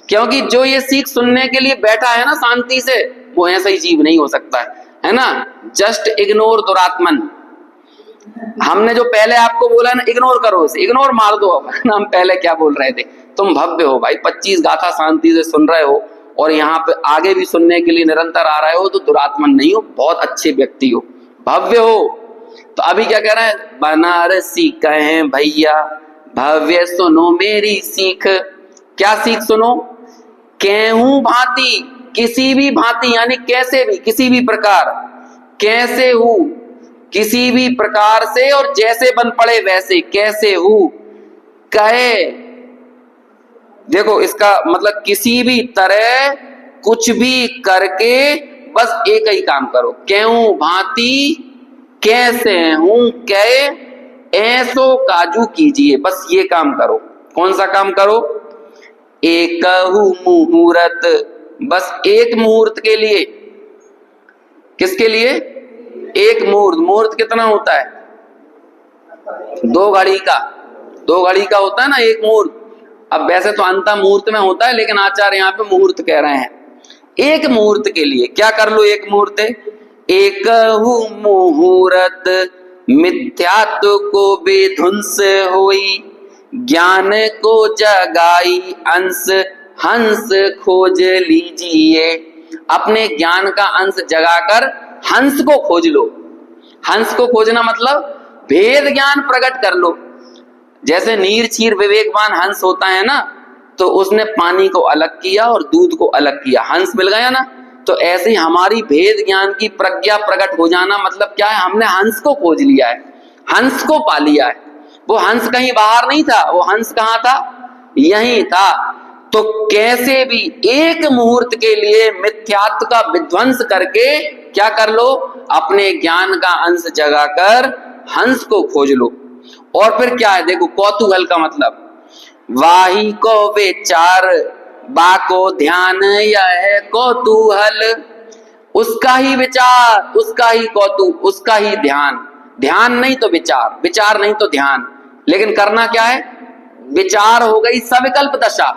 क्योंकि जो ये सीख सुनने के लिए बैठा है ना शांति से, वो ऐसा ही जीव नहीं हो सकता है ना। जस्ट इग्नोर दुरात्मन। हमने जो पहले आपको बोला ना, इग्नोर करो उसे, इग्नोर मार दो। अब हम पहले क्या बोल रहे थे, तुम भव्य हो भाई, 25 गाथा शांति से सुन रहे हो और यहाँ पे आगे भी सुनने के लिए निरंतर आ रहे हो, तो दुरात्मन नहीं हो, बहुत अच्छे व्यक्ति हो, भव्य हो। तो अभी क्या कह रहा है, बनारसी कहें भैया, भव्य सुनो मेरी सीख। क्या सीख सुनो, केहू भांति, किसी भी भांति, यानी कैसे भी, किसी भी प्रकार, कैसे हूं, किसी भी प्रकार से, और जैसे बन पड़े वैसे, कैसे हूं कहे। देखो इसका मतलब किसी भी तरह कुछ भी करके बस एक ही काम करो, केहू भांति कैसे हूं कहे, ऐसो काजू कीजिए, बस ये काम करो। कौन सा काम करो, एकहु मुहूर्त, बस एक मुहूर्त के लिए। किसके लिए, एक मुहूर्त। मुहूर्त कितना होता है, 2 घड़ी का, 2 घड़ी का होता है ना एक मुहूर्त। अब वैसे तो अंत मुहूर्त में होता है, लेकिन आचार्य यहाँ पे मुहूर्त कह रहे हैं। एक मुहूर्त के लिए क्या कर लो, एक मुहूर्त, एकहु मुहूर्त मिथ्यात्व को बेधुंस होई, ज्ञान को जगाई अंश हंस खोज लीजिए। अपने ज्ञान का अंश जगाकर हंस को खोज लो। हंस को खोजना मतलब भेद ज्ञान प्रकट कर लो। जैसे नीर क्षीर विवेकवान हंस होता है ना, तो उसने पानी को अलग किया और दूध को अलग किया, हंस मिल गया ना। तो ऐसे ही हमारी भेद ज्ञान की प्रज्ञा प्रकट हो जाना मतलब क्या है, हमने हंस को खोज लिया है, हंस को पा लिया है। वो हंस कहीं बाहर नहीं था, वो हंस कहाँ था, यहीं था। तो कैसे भी एक मुहूर्त के लिए मिथ्यात्व का विध्वंस करके क्या कर लो, अपने ज्ञान का अंश जगाकर हंस को खोज लो। और फिर क्या है, देखो कौतूहल का मतलब, वाही को विचार बाको ध्यान, यह है कौतूहल। उसका ही विचार, उसका ही कौतूहल, उसका ही ध्यान। ध्यान नहीं तो विचार, विचार नहीं तो ध्यान। लेकिन करना क्या है, विचार हो गई सविकल्प दशा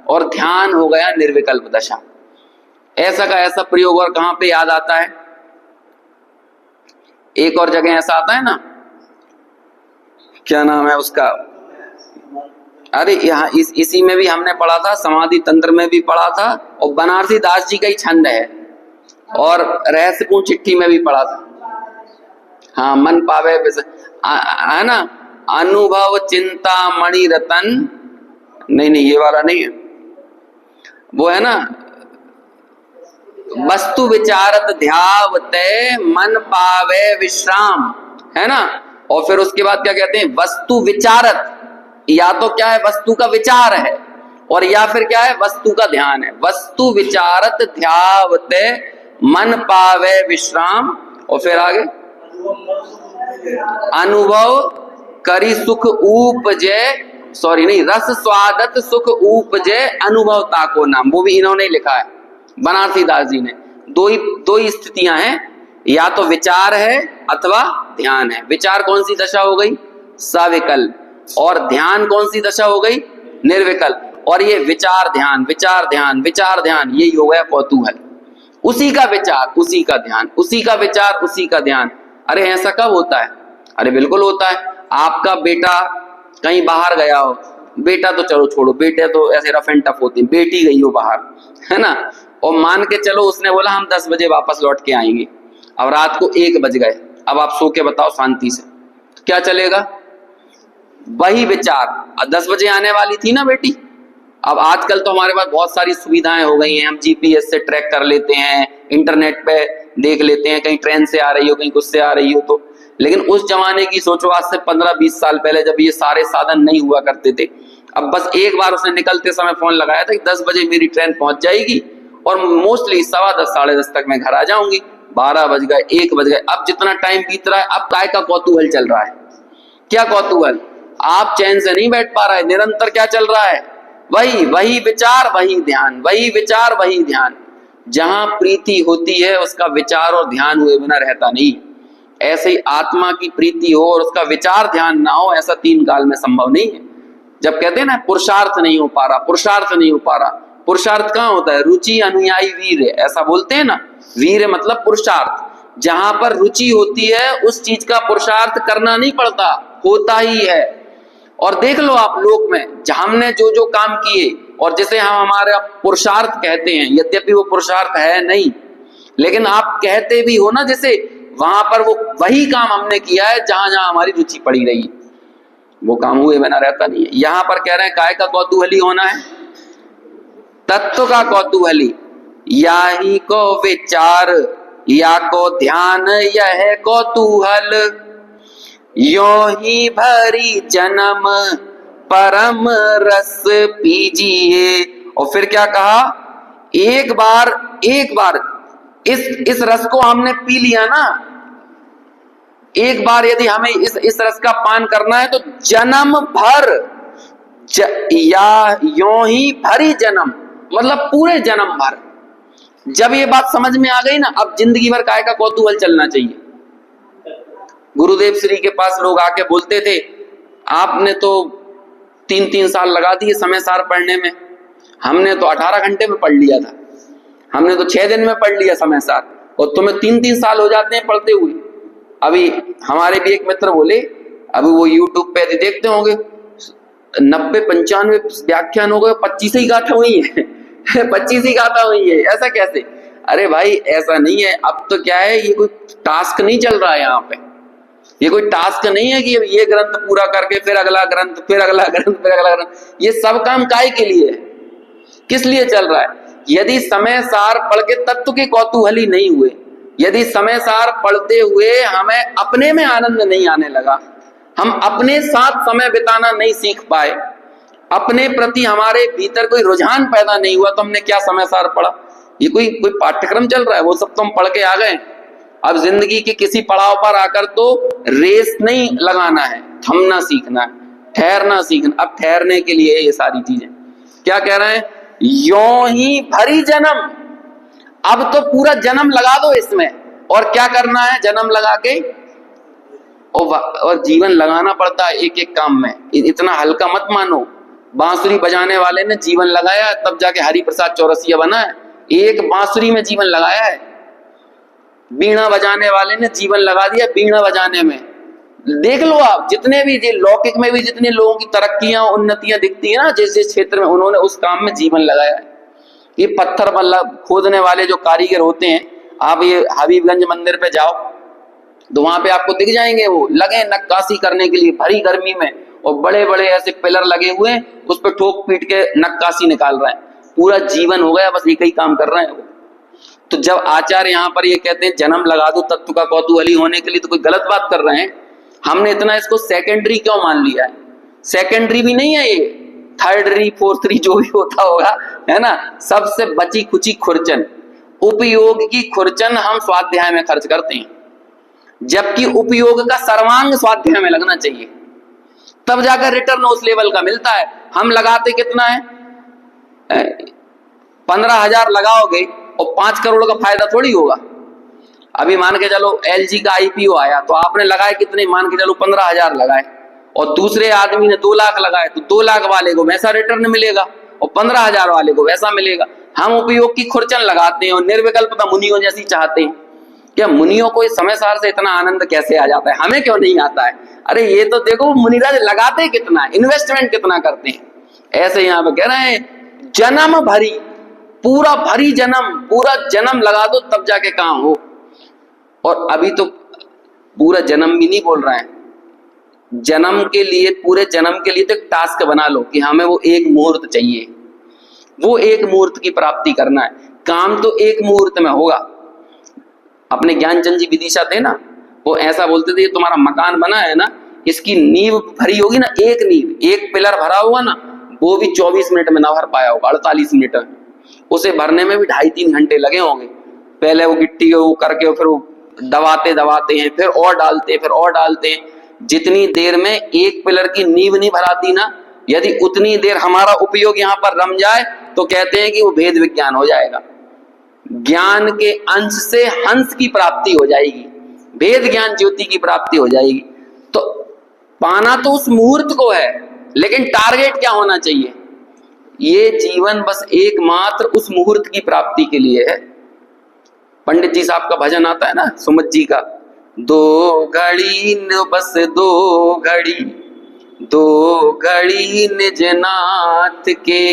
और ध्यान हो गया निर्विकल्प दशा। ऐसा का ऐसा प्रयोग और कहां पे याद आता है, एक और जगह ऐसा आता है ना, क्या नाम है उसका, अरे यहाँ इसी में भी हमने पढ़ा था, समाधि तंत्र में भी पढ़ा था, और बनारसी दास जी का ही छंद है, और रहस्यपूर्ण चिट्ठी में भी पढ़ा था। हाँ, मन पावे है ना, अनुभव चिंता मणि रतन, नहीं ये वाला नहीं है, वो है ना, वस्तु विचारत ध्यावते मन पावे विश्राम, है ना। और फिर उसके बाद क्या कहते हैं, वस्तु विचारत, या तो क्या है, वस्तु का विचार है, और या फिर क्या है, वस्तु का ध्यान है। वस्तु विचारत ध्यावते मन पावे विश्राम, और फिर आगे अनुभव करी सुख उपजे, सॉरी नहीं, रस स्वादत सुख उपजे अनुभवता को नाम, वो भी इन्होंने लिखा है, बनारसी दास जी ने। दो ही स्थितियां हैं, या तो विचार है अथवा ध्यान है। विचार कौन सी दशा हो गई, सविकल्प, और ध्यान कौन सी दशा हो गई, निर्विकल्प। और ये विचार ध्यान, विचार ध्यान, विचार ध्यान, यही हो गया कौतूहल। उसी का विचार, उसी का ध्यान, उसी का विचार, उसी का ध्यान। अरे ऐसा कब होता है, अरे बिल्कुल होता है। आपका बेटा कहीं बाहर गया हो, बेटा तो चलो छोड़ो, बेटे तो ऐसे रफ एंड टफ होते हैं, बेटी गई हो बाहर, है ना, और मान के चलो उसने बोला हम 10 बजे वापस लौट के आएंगे, अब रात को 1 बज गए, अब आप सो के बताओ शांति से, तो क्या चलेगा, वही विचार। 10 बजे आने वाली थी ना बेटी, अब आजकल तो हमारे पास बहुत सारी सुविधाएं हो गई हैं, हम जीपीएस से ट्रैक कर लेते हैं, इंटरनेट पे देख लेते हैं, कहीं ट्रेन से आ रही हो, कहीं कुछ से आ रही हो तो। लेकिन उस जमाने की सोचो, आज से 15-20 साल पहले, जब ये सारे साधन नहीं हुआ करते थे, अब बस एक बार उसने निकलते समय फोन लगाया था कि 10 बजे मेरी ट्रेन पहुंच जाएगी, और मोस्टली 10:15 साढ़े 10 तक मैं घर आ जाऊंगी। 12 बज गए, 1 बज गए, अब जितना टाइम बीत रहा है, अब काय का कौतूहल चल रहा है, क्या कौतूहल, आप चैन से नहीं बैठ पा रहे, निरंतर क्या चल रहा है, वही विचार, वही ध्यान, वही विचार, वही ध्यान। जहां प्रीति होती है उसका विचार और ध्यान हुए बिना रहता नहीं। ऐसे ही आत्मा की प्रीति हो और उसका विचार ध्यान ना हो, ऐसा 3 काल में संभव नहीं है। जब कहते हैं ना पुरुषार्थ नहीं हो पा रहा, पुरुषार्थ नहीं हो पा रहा, पुरुषार्थ कहाँ होता है? रुचि अनुयायी वीर, ऐसा बोलते हैं ना। वीर मतलब पुरुषार्थ। जहां पर रुचि होती है उस चीज का पुरुषार्थ करना नहीं पड़ता, होता ही है। और देख लो आप लोक में हमने जो जो काम किए और जिसे हम हमारा पुरुषार्थ कहते हैं, यद्यपि वो पुरुषार्थ है नहीं, लेकिन आप कहते भी हो ना, जैसे वहां पर वो वही काम हमने किया है जहां जहां हमारी रुचि पड़ी रही, वो काम हुए बिना रहता नहीं है। यहां पर कह रहे हैं काय का कौतूहली होना है? तत्व का कौतूहली। या ही को विचार या को ध्यान यह कौतूहल, यो ही भरी जन्म परम रस पीजिए। और फिर क्या कहा? एक बार इस रस को हमने पी लिया ना, एक बार यदि हमें इस रस का पान करना है तो जन्म भर या यों ही भरी जन्म, मतलब पूरे जन्म भर। जब ये बात समझ में आ गई ना, अब जिंदगी भर काय का कौतूहल चलना चाहिए। गुरुदेव श्री के पास लोग आके बोलते थे, आपने तो 3-3 साल लगा दिए समय सार पढ़ने में, हमने तो 18 घंटे में पढ़ लिया था, हमने तो 6 दिन में पढ़ लिया समय सार, और तुम्हें 3-3 साल हो जाते हैं पढ़ते हुए। अभी हमारे भी एक मित्र बोले, अभी वो यूट्यूब पे देखते होंगे 90-95 व्याख्यान हो गए, 25 ही गाथा हुई है 25 ही गाथा हुई है, ऐसा कैसे? अरे भाई ऐसा नहीं है। अब तो क्या है, ये कोई टास्क नहीं चल रहा है यहाँ पे, ये कोई टास्क नहीं है कि ये ग्रंथ पूरा करके फिर अगला ग्रंथ, फिर अगला ग्रंथ, फिर अगला ग्रंथ। ये सब काम काय के लिए है, किस लिए चल रहा है? यदि समय सार पढ़ के तत्व के कौतूहली नहीं हुए, यदि समय सार पढ़ते हुए हमें अपने में आनंद नहीं आने लगा, हम अपने साथ समय बिताना नहीं सीख पाए, अपने प्रति हमारे भीतर कोई रुझान पैदा नहीं हुआ, तो हमने क्या समय सार पढ़ा? ये कोई पाठ्यक्रम चल रहा है, वो सब तो हम पढ़ के आ गए। अब जिंदगी के किसी पड़ाव पर आकर तो रेस नहीं लगाना है, थमना सीखना है, ठहरना सीखना। अब ठहरने के लिए ये सारी चीजें क्या कह रहे हैं? यों ही भरी जन्म। अब तो पूरा जन्म लगा दो इसमें, और क्या करना है जन्म लगा के? और जीवन लगाना पड़ता है एक एक काम में, इतना हल्का मत मानो। बांसुरी बजाने वाले ने जीवन लगाया तब जाके हरि प्रसाद चौरसिया बना है, एक बांसुरी में जीवन लगाया है। बीणा बजाने वाले ने जीवन लगा दिया बीणा बजाने में। देख लो आप, जितने भी लौकिक में भी जितने लोगों की तरक्कियां उन्नतियां दिखती है ना, जिस जिस क्षेत्र में, उन्होंने उस काम में जीवन लगाया है। ये पत्थर बल्ला खोदने वाले जो कारीगर होते हैं, आप ये हबीबगंज मंदिर पे जाओ तो वहां पे आपको दिख जाएंगे, वो लगे नक्काशी करने के लिए भरी गर्मी में, और बड़े बड़े ऐसे पिलर लगे हुए हैं, उस पर ठोक पीट के नक्काशी निकाल रहे हैं। पूरा जीवन हो गया बस एक ही काम कर रहे हैं वो। तो जब आचार्य यहाँ पर ये कहते हैं जन्म लगा दो तत्व का कौतूहली होने के लिए, तो कोई गलत बात कर रहे हैं। हमने इतना इसको सेकेंडरी क्यों मान लिया है? सेकेंडरी भी नहीं है ये, थर्डरी फोर्थरी जो भी होता होगा, है ना। सबसे बची खुची खुरचन, उपयोग की खुरचन हम स्वाध्याय में खर्च करते हैं, जबकि उपयोग का सर्वांग स्वाध्याय में लगना चाहिए, तब जाकर रिटर्न उस लेवल का मिलता है। हम लगाते कितना है? 15,000 लगाओगे और 5 करोड़ का फायदा थोड़ी होगा। अभी मान के चलो LG का IPO आया, तो आपने लगाए कितने? मान के चलो 15,000 लगाए, और दूसरे आदमी ने 2 लाख लगाए, तो 2 लाख वाले को वैसा रिटर्न मिलेगा और 15,000 वाले को वैसा मिलेगा। हम उपयोग की खुरचन लगाते हैं और निर्विकल्पता मुनियों जैसी चाहते हैं। क्या मुनियों को इस समय सार से इतना आनंद कैसे आ जाता है? हमें क्यों नहीं आता है? अरे ये तो देखो मुनिराज लगाते कितना, इन्वेस्टमेंट कितना करते हैं। ऐसे यहाँ पे कह रहे हैं जन्म भरी, पूरा भरी जन्म, पूरा जन्म लगा दो तब जाके काम हो। और अभी तो पूरा जन्म भी नहीं बोल रहे हैं, जन्म के लिए, पूरे जन्म के लिए तो एक टास्क बना लो कि हमें वो एक मुहूर्त चाहिए, वो एक मुहूर्त की प्राप्ति करना है। काम तो एक मुहूर्त में होगा। अपने ज्ञानचंद जी विदिशा थे ना, वो ऐसा बोलते थे, तुम्हारा मकान बना है ना, इसकी नींव भरी होगी ना, एक नींव, एक पिलर भरा हुआ ना, वो भी 24 मिनट में ना भर पाया होगा, 48 मिनट में। उसे भरने में भी 2.5-3 घंटे लगे होंगे। पहले वो गिट्टी वो करके फिर वो दबाते हैं, फिर और डालते हैं। जितनी देर में एक पिलर की नींव नहीं भराती ना, यदि उतनी देर हमारा उपयोग यहाँ पर रम जाए तो कहते हैं कि वो भेद विज्ञान हो जाएगा। ज्ञान के अंश से हंस की प्राप्ति हो जाएगी। भेद ज्ञान ज्योति की प्राप्ति हो जाएगी। तो पाना तो उस मुहूर्त को है, लेकिन टारगेट क्या होना चाहिए? ये जीवन बस एकमात्र उस मुहूर्त की प्राप्ति के लिए है। पंडित जी साहब का भजन आता है ना, सुमत जी का, दो घड़ी बस दो घड़ी, दो घड़ी निज नाथ के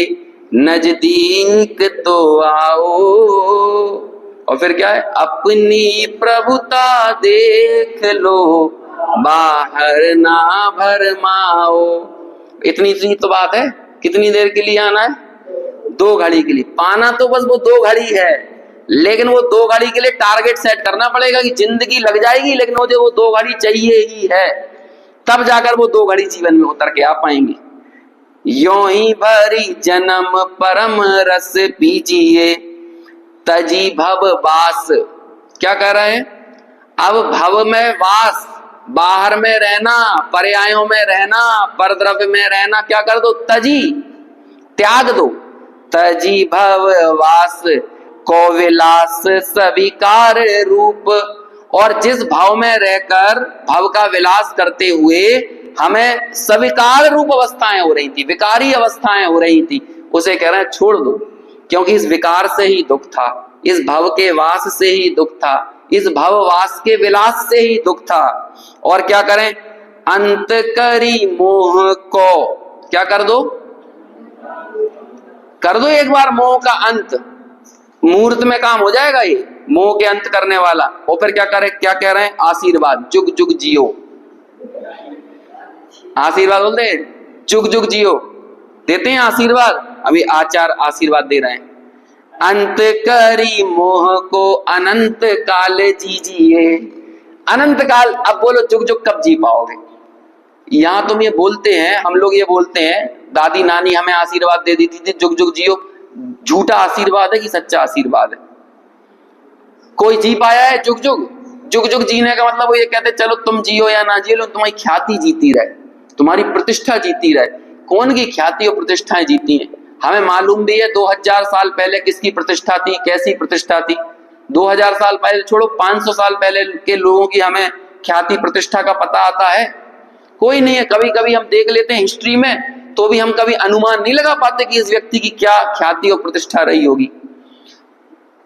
नजदीक तो आओ। और फिर क्या है? अपनी प्रभुता देख लो, बाहर ना भरमाओ। इतनी सी तो बात है। कितनी देर के लिए आना है? 2 घड़ी के लिए। पाना तो बस वो 2 घड़ी है, लेकिन वो 2 घड़ी के लिए टारगेट सेट करना पड़ेगा कि जिंदगी लग जाएगी, लेकिन मुझे वो 2 घड़ी चाहिए ही है, तब जाकर वो 2 घड़ी जीवन में उतर के आ पाएंगे। यों ही भरी जन्म परम रस पीजिए, तजी भव वास। क्या कह रहे हैं? अब भव में वास, बाहर में रहना, पर्यायों में रहना, परद्रव्य में रहना, क्या कर दो? तजी, त्याग दो। तजी भव वास को विलास स्वीकार रूप। और जिस भाव में रहकर भव का विलास करते हुए हमें स्वीकार रूप अवस्थाएं हो रही थी, विकारी अवस्थाएं हो रही थी, उसे कह रहे हैं छोड़ दो। क्योंकि इस विकार से ही दुख था, इस भव के वास से ही दुख था, इस भव वास के विलास से ही दुख था। और क्या करें? अंत करी मोह को। क्या कर दो? कर दो एक बार मोह का अंत। मुहूर्त में काम हो जाएगा ये मोह के अंत करने वाला। और फिर क्या करे? क्या कह रहे हैं? आशीर्वाद, जुग जुग जियो। आशीर्वाद बोलते हैं, जुग जुग जियो, देते हैं आशीर्वाद। अभी आचार आशीर्वाद दे रहे हैं। अंत करी मोह को अनंत काल जीजिए। अनंत काल। अब बोलो जुग जुग कब जी पाओगे? यहां तुम ये बोलते हैं, हम लोग ये बोलते हैं, दादी नानी हमें आशीर्वाद दे दी थी जुग जुग जियो। झूठा आशीर्वाद है कि सच्चा आशीर्वाद है? कोई जी पाया है जुग जुग? जुग जुग जीने का मतलब वो ये कहते चलो तुम जियो या ना जियो, तुम्हारी ख्याति जीती रहे, तुम्हारी प्रतिष्ठा जीती रहे। कौन की ख्याति और प्रतिष्ठाएं जीती हैं? हमें मालूम भी है 2000 साल पहले किसकी प्रतिष्ठा थी, कैसी प्रतिष्ठा थी। 2000 साल पहले छोड़ो, 500 साल पहले के लोगों की हमें ख्याति प्रतिष्ठा का पता आता है? कोई नहीं है। कभी कभी हम देख लेते हैं हिस्ट्री में, तो भी हम कभी अनुमान नहीं लगा पाते कि इस व्यक्ति की क्या ख्याति और प्रतिष्ठा रही होगी।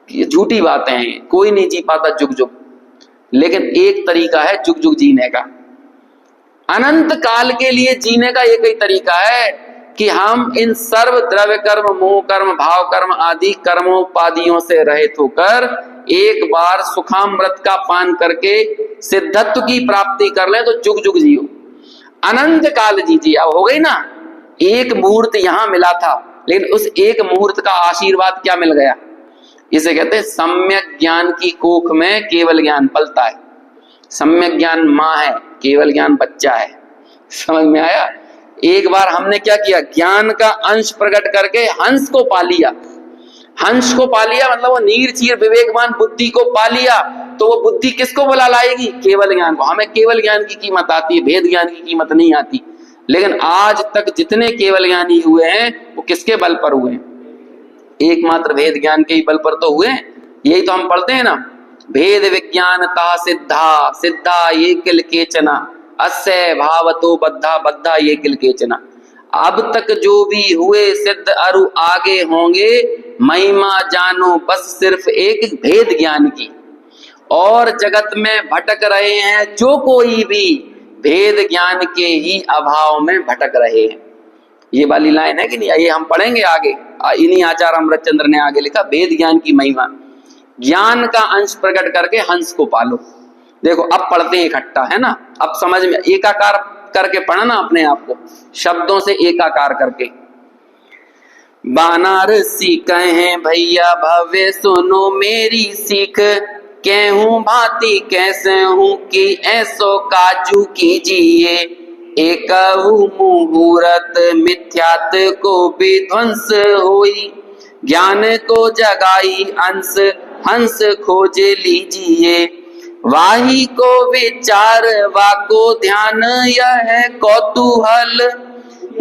ये झूठी बातें हैं, कोई नहीं जी पाता जुग जुग। लेकिन एक तरीका है जुग जुग जीने का, अनंत काल के लिए जीने का एक ही तरीका है कि हम इन सर्व द्रव्य कर्म, मोह कर्म, भाव कर्म आदि कर्मोपादियों से रहित होकर एक बार सुखामृत का पान करके सिद्धत्व की प्राप्ति कर ले, तो जुग जुग जियो, अनंत काल जीजिए। अब हो गई ना, एक मुहूर्त यहां मिला था, लेकिन उस एक मुहूर्त का आशीर्वाद क्या मिल गया? इसे कहते हैं सम्यक ज्ञान की कोख में केवल ज्ञान पलता है। सम्यक ज्ञान माँ है, केवल ज्ञान बच्चा है। समझ में आया? एक बार हमने क्या किया? ज्ञान का अंश प्रकट करके हंस को पा लिया। हंस को पा लिया मतलब वो नीर चीर विवेकवान बुद्धि को पा लिया। तो वो बुद्धि किसको बुला लाएगी? केवल ज्ञान को। हमें केवल ज्ञान की कीमत आती है, भेद ज्ञान की कीमत नहीं आती। लेकिन आज तक जितने केवल ज्ञानी हुए हैं वो किसके बल पर हुए? एकमात्र भेद ज्ञान के ही बल पर तो हुए। यही तो हम पढ़ते हैं ना, भेद विज्ञानता सिद्धा, सिद्धा ये किल केचना, अस्य भावतो बद्धा, बद्धा ये किल केचना। अब तक जो भी हुए सिद्ध अरु आगे होंगे, महिमा जानो बस सिर्फ एक भेद ज्ञान की। और जगत में भटक रहे हैं जो कोई भी, भेद ज्ञान के ही अभाव में भटक रहे हैं। ये वाली लाइन है कि नहीं? ये हम पढ़ेंगे आगे। इन्हीं आचार्य अमृतचंद्र ने आगे लिखा, भेद ज्ञान की महिमा, ज्ञान का अंश प्रकट करके हंस को पालो। देखो अब पढ़ते हैं इकट्ठा, है ना? अब समझ में, एकाकार करके पढ़ना अपने आप को, शब्दों से एकाकार करके। बनारसी कहें भैया भव्य सुनो मेरी सीख, कहूं भांति कैसे हूं कि ऐसो काजू कीजिए। एक मुहूर्त मिथ्यात को विध्वंस होई, ज्ञान को जगाई अंश हंस खोज लीजिए। वाही को विचार वाको ध्यान यह कौतूहल,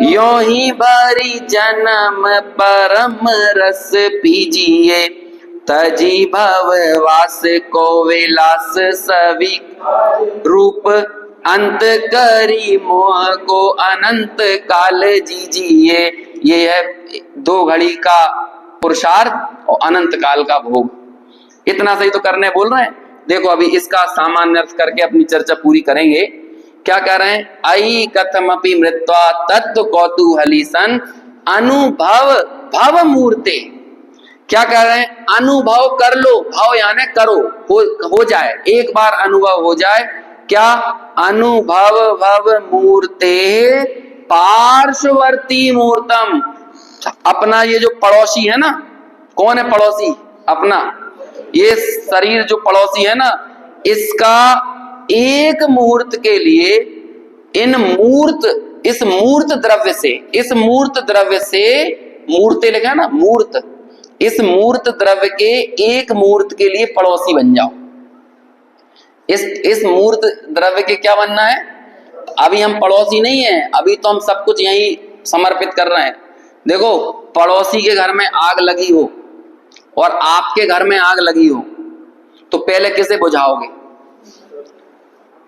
यों ही भरी जन्म परम रस पीजिए। तजी भव वास को विलास रूप अंत करी मोह को अनंत काल जीजिए। ये है 2 घड़ी का पुरुषार्थ और अनंत काल का भोग। इतना सही तो करने बोल रहे हैं। देखो अभी इसका सामान्य अर्थ करके अपनी चर्चा पूरी करेंगे। क्या कह रहे हैं? आई कथमपि मृत्वा तत्व कौतूहली सन अनुभव भव मूर्ते। क्या कह रहे हैं? अनुभव कर लो, भाव यानी करो, हो जाए, एक बार अनुभव हो जाए। क्या? अनुभव भव मूर्ते पार्श्ववर्ती मूर्तम। अपना ये जो पड़ोसी है ना, कौन है पड़ोसी? अपना ये शरीर जो पड़ोसी है ना, इसका एक मुहूर्त के लिए इस मूर्त द्रव्य से मूर्ते लिखा है ना, मूर्त, इस मूर्त द्रव्य के एक मुहूर्त के लिए पड़ोसी बन जाओ। इस मूर्त द्रव्य के क्या बनना है? अभी हम पड़ोसी नहीं है, अभी तो हम सब कुछ यही समर्पित कर रहे हैं। देखो, पड़ोसी के घर में आग लगी हो और आपके घर में आग लगी हो, तो पहले किसे बुझाओगे?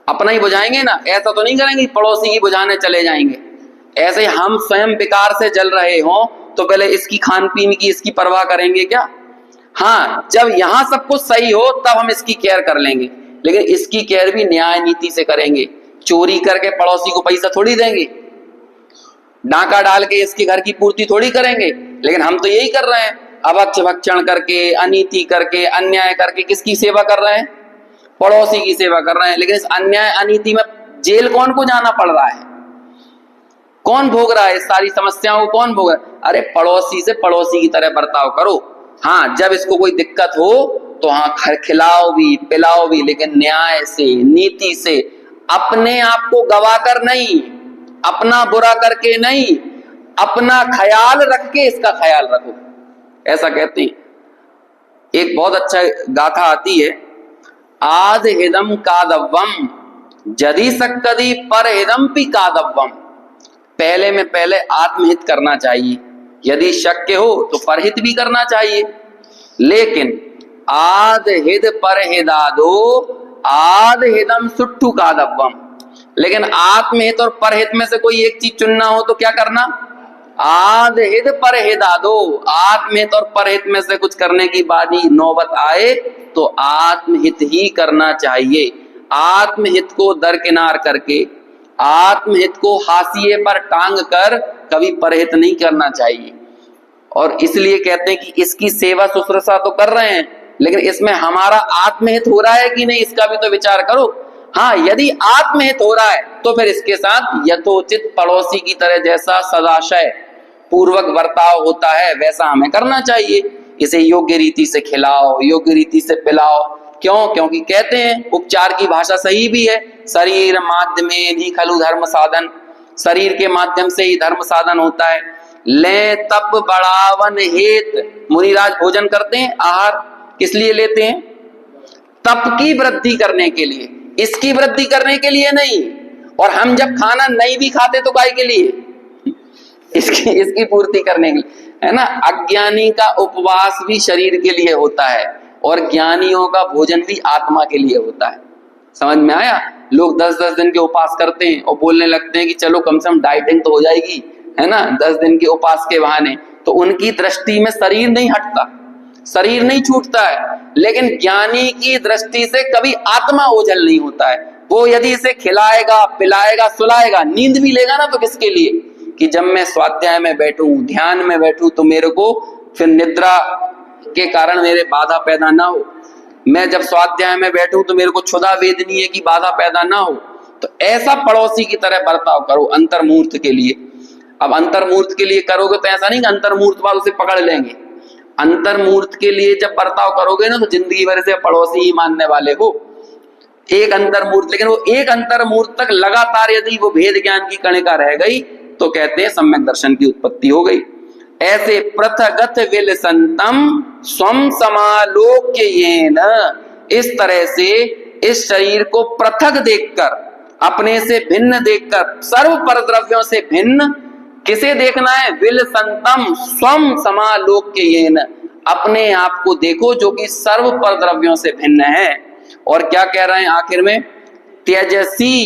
अपना ही बुझाएंगे ना, ऐसा तो नहीं करेंगे पड़ोसी की बुझाने चले जाएंगे। ऐसे हम स्वयं विकार से जल रहे हो तो पहले इसकी खान पीन की, इसकी परवाह करेंगे क्या? हाँ, जब यहां सब कुछ सही हो तब हम इसकी केयर कर लेंगे, लेकिन इसकी केयर भी न्याय नीति से करेंगे। चोरी करके पड़ोसी को पैसा थोड़ी देंगे, डाका डाल के इसके घर की पूर्ति थोड़ी करेंगे, लेकिन हम तो यही कर रहे हैं, अभक्ष भक्षण करके, अनीति करके, अन्याय करके किसकी सेवा कर रहे हैं? पड़ोसी की सेवा कर रहे हैं। लेकिन इस अन्याय अनीति में जेल कौन को जाना पड़ रहा है? कौन भोग रहा है? इस सारी समस्याओं को कौन भोग रहा है? अरे पड़ोसी से पड़ोसी की तरह बर्ताव करो। हाँ, जब इसको कोई दिक्कत हो तो हाँ खिलाओ भी पिलाओ भी, लेकिन न्याय से, नीति से, अपने आप को गवा कर नहीं, अपना बुरा करके नहीं, अपना ख्याल रख के इसका ख्याल रखो, ऐसा कहते हैं। एक बहुत अच्छा गाथा आती है, आद हिदम कादव्वम जदि सक्कदी पर हिदम पी कादव्वम। पहले में पहले आत्महित करना चाहिए, यदि शक्य हो तो परहित भी करना चाहिए, लेकिन आद हिद पर हिदादो आद हिदम सुट्ठू कादव्वम। लेकिन आत्महित और परहित में से कोई एक चीज चुनना हो तो क्या करना? आद हिद पर हिदादो। आत्महित और परहित में से कुछ करने की बारी नौबत आए तो आत्महित ही करना चाहिए। आत्महित को दरकिनार करके, आत्महित को हाशिए पर टांग कर कभी परहित नहीं करना चाहिए। और इसलिए कहते हैं कि इसकी सेवा शुश्रूषा तो कर रहे हैं, लेकिन इसमें हमारा आत्महित हो रहा है कि नहीं, इसका भी तो विचार करो। हाँ, यदि आत्महित हो रहा है तो फिर इसके साथ यथोचित पड़ोसी की तरह जैसा सदाशय पूर्वक बर्ताव होता है वैसा हमें करना चाहिए। इसे योग्य रीति से खिलाओ, योग्य रीति से पिलाओ। क्यों? क्योंकि कहते हैं, उपचार की भाषा सही भी है, शरीर माध्यमेन ही खलु धर्म साधन। शरीर के माध्यम से ही धर्म साधन होता है। ले तप बढ़ावन हेत मुनिराज भोजन करते हैं, आहार किस लिए लेते हैं? तप की वृद्धि करने के लिए, इसकी वृद्धि करने के लिए नहीं। और हम जब खाना नहीं भी खाते तो काय के लिए? इसकी पूर्ति करने के लिए, है ना। अज्ञानी का उपवास भी शरीर के लिए होता है और ज्ञानियों का भोजन भी आत्मा के लिए होता है। समझ में आया? लोग 10-10 दिन के उपवास करते हैं और बोलने लगते हैं कि चलो कम से कम डाइटिंग तो हो जाएगी, है ना, 10 दिन के उपवास के बहाने। तो उनकी दृष्टि में शरीर नहीं हटता, शरीर नहीं छूटता है, लेकिन ज्ञानी की दृष्टि से कभी आत्मा ओझल नहीं होता है। वो यदि इसे खिलाएगा, पिलाएगा, सुलाएगा, नींद भी लेगा ना, तो किसके लिए? कि जब मैं स्वाध्याय में बैठूं, ध्यान में बैठूं, तो मेरे को फिर निद्रा के कारण मेरे बाधा पैदा ना हो। मैं जब स्वाध्याय में बैठूं तो मेरे को क्षुधा वेदनीय की बाधा पैदा ना हो। तो ऐसा पड़ोसी की तरह बर्ताव करो अंतर्मूर्त के लिए। अब अंतर्मूर्त के लिए करोगे तो ऐसा नहीं कि अंतर्मूर्त बाद उसे पकड़ लेंगे। अंतर्मूर्त के लिए जब बर्ताव करोगे ना, तो जिंदगी भर से पड़ोसी ही मानने वाले हो। एक अंतर्मूर्त, लेकिन वो एक अंतर्मूर्त तक लगातार यदि वो भेद ज्ञान की कणिका रह गई तो कहते हैं सम्यक दर्शन की उत्पत्ति हो गई। ऐसे पृथगत विलसंतम स्वम समालोक्य येन, इस तरह से इस शरीर को पृथक देखकर, अपने से भिन्न देखकर, सर्व परद्रव्यों से भिन्न किसे देखना है? विलसंतम स्वम समालोक्य येन, अपने आप को देखो जो कि सर्व परद्रव्यों से भिन्न है। और क्या कह रहे हैं आखिर में? त्यजसी,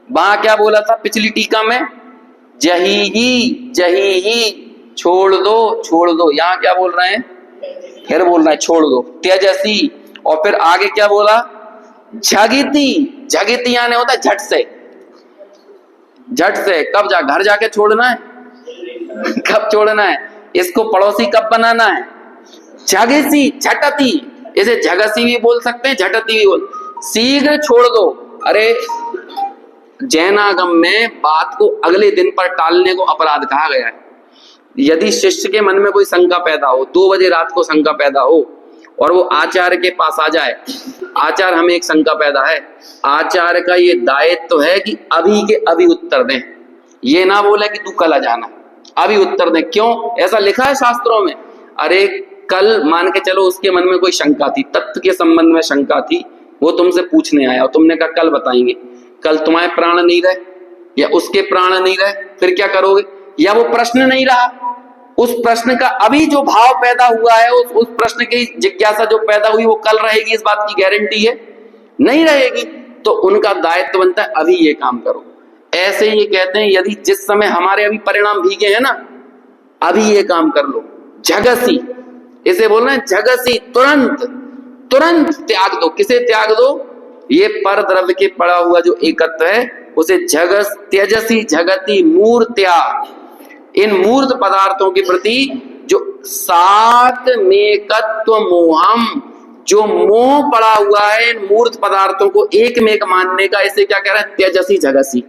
वहां क्या बोला था पिछली टीका में? जही ही, छोड़ दो। यहाँ क्या बोल रहे हैं? फिर बोल रहे हैं छोड़ दो, त्यजसी। और फिर आगे क्या बोला? झगिती यानी होता है झट से। कब घर जाके छोड़ना है? कब छोड़ना है? इसको पड़ोसी कब बनाना है? झगिसी, झटती। इसे झगसी भी बोल सकते हैं, झटती भी बोल। शीघ्र छोड़ दो। अरे जैनागम में बात को अगले दिन पर टालने को अपराध कहा गया है। यदि शिष्य के मन में कोई शंका पैदा हो, 2 बजे रात को शंका पैदा हो और वो आचार्य के पास आ जाए, आचार्य हमें एक शंका पैदा है, आचार्य का ये दायित्व तो है कि अभी के अभी उत्तर दें। ये ना बोले कि तू कल आ जाना, अभी उत्तर दें। क्यों? ऐसा लिखा है शास्त्रों में। अरे कल मान के चलो उसके मन में कोई शंका थी, तत्व के संबंध में शंका थी, वो तुमसे पूछने आया और तुमने कहा कल बताएंगे। कल तुम्हारे प्राण नहीं रहे या उसके प्राण नहीं रहे, फिर क्या करोगे? या वो प्रश्न नहीं रहा, उस प्रश्न का अभी जो भाव पैदा हुआ है, उस प्रश्न की जिज्ञासा जो पैदा हुई वो कल रहेगी, इस बात की गारंटी है? नहीं रहेगी। तो उनका दायित्व बनता है अभी ये काम करो। ऐसे ही ये कहते हैं यदि जिस समय हमारे अभी परिणाम भीगे हैं ना, अभी ये काम कर लो। झगसी, इसे बोलना है झगसी, तुरंत त्याग दो। किसे त्याग दो? ये पर द्रव्य के पड़ा हुआ जो एकत्व है उसे त्यजसी झगती मूर्त्या। इन मूर्त पदार्थों के प्रति जो साकमेकत्व मोहम, जो मोह पड़ा हुआ है इन मूर्त पदार्थों को एक में एक मानने का, इसे क्या कह रहे हैं? त्यजसी झगसी,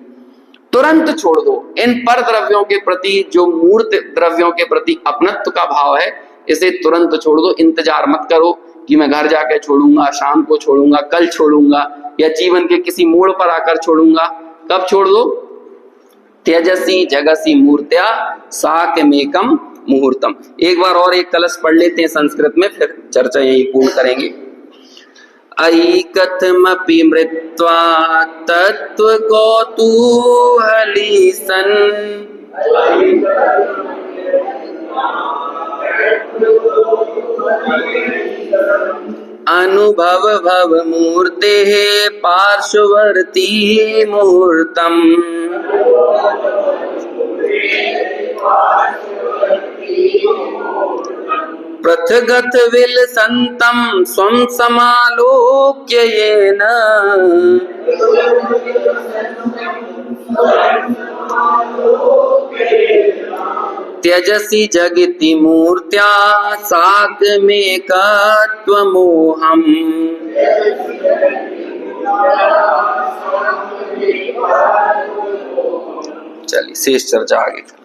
तुरंत छोड़ दो। इन पर द्रव्यों के प्रति, जो मूर्त द्रव्यों के प्रति अपनत्व का भाव है, इसे तुरंत छोड़ दो। इंतजार मत करो कि मैं घर जाके छोड़ूंगा, शाम को छोड़ूंगा, कल छोड़ूंगा या जीवन के किसी मोड़ पर आकर छोड़ूंगा। कब छोड़ दो? त्यजसी झगसी मूर्त्या साकमेकम मुहूर्तम। एक बार और एक कलश पढ़ लेते हैं संस्कृत में, फिर चर्चा यही पूर्ण करेंगे। ऐकथमपि मृत्वा तत्व कौतूहली सन् अनुभव भव मूर्ते पार्श्ववर्ती मुहूर्तम। पृथगत विलसन्तं स्वं समालोक्य येन त्यजसि जगति मूर्त्या साकमेकत्वमोहम्। चलिए शेष चर्चा आगे चल।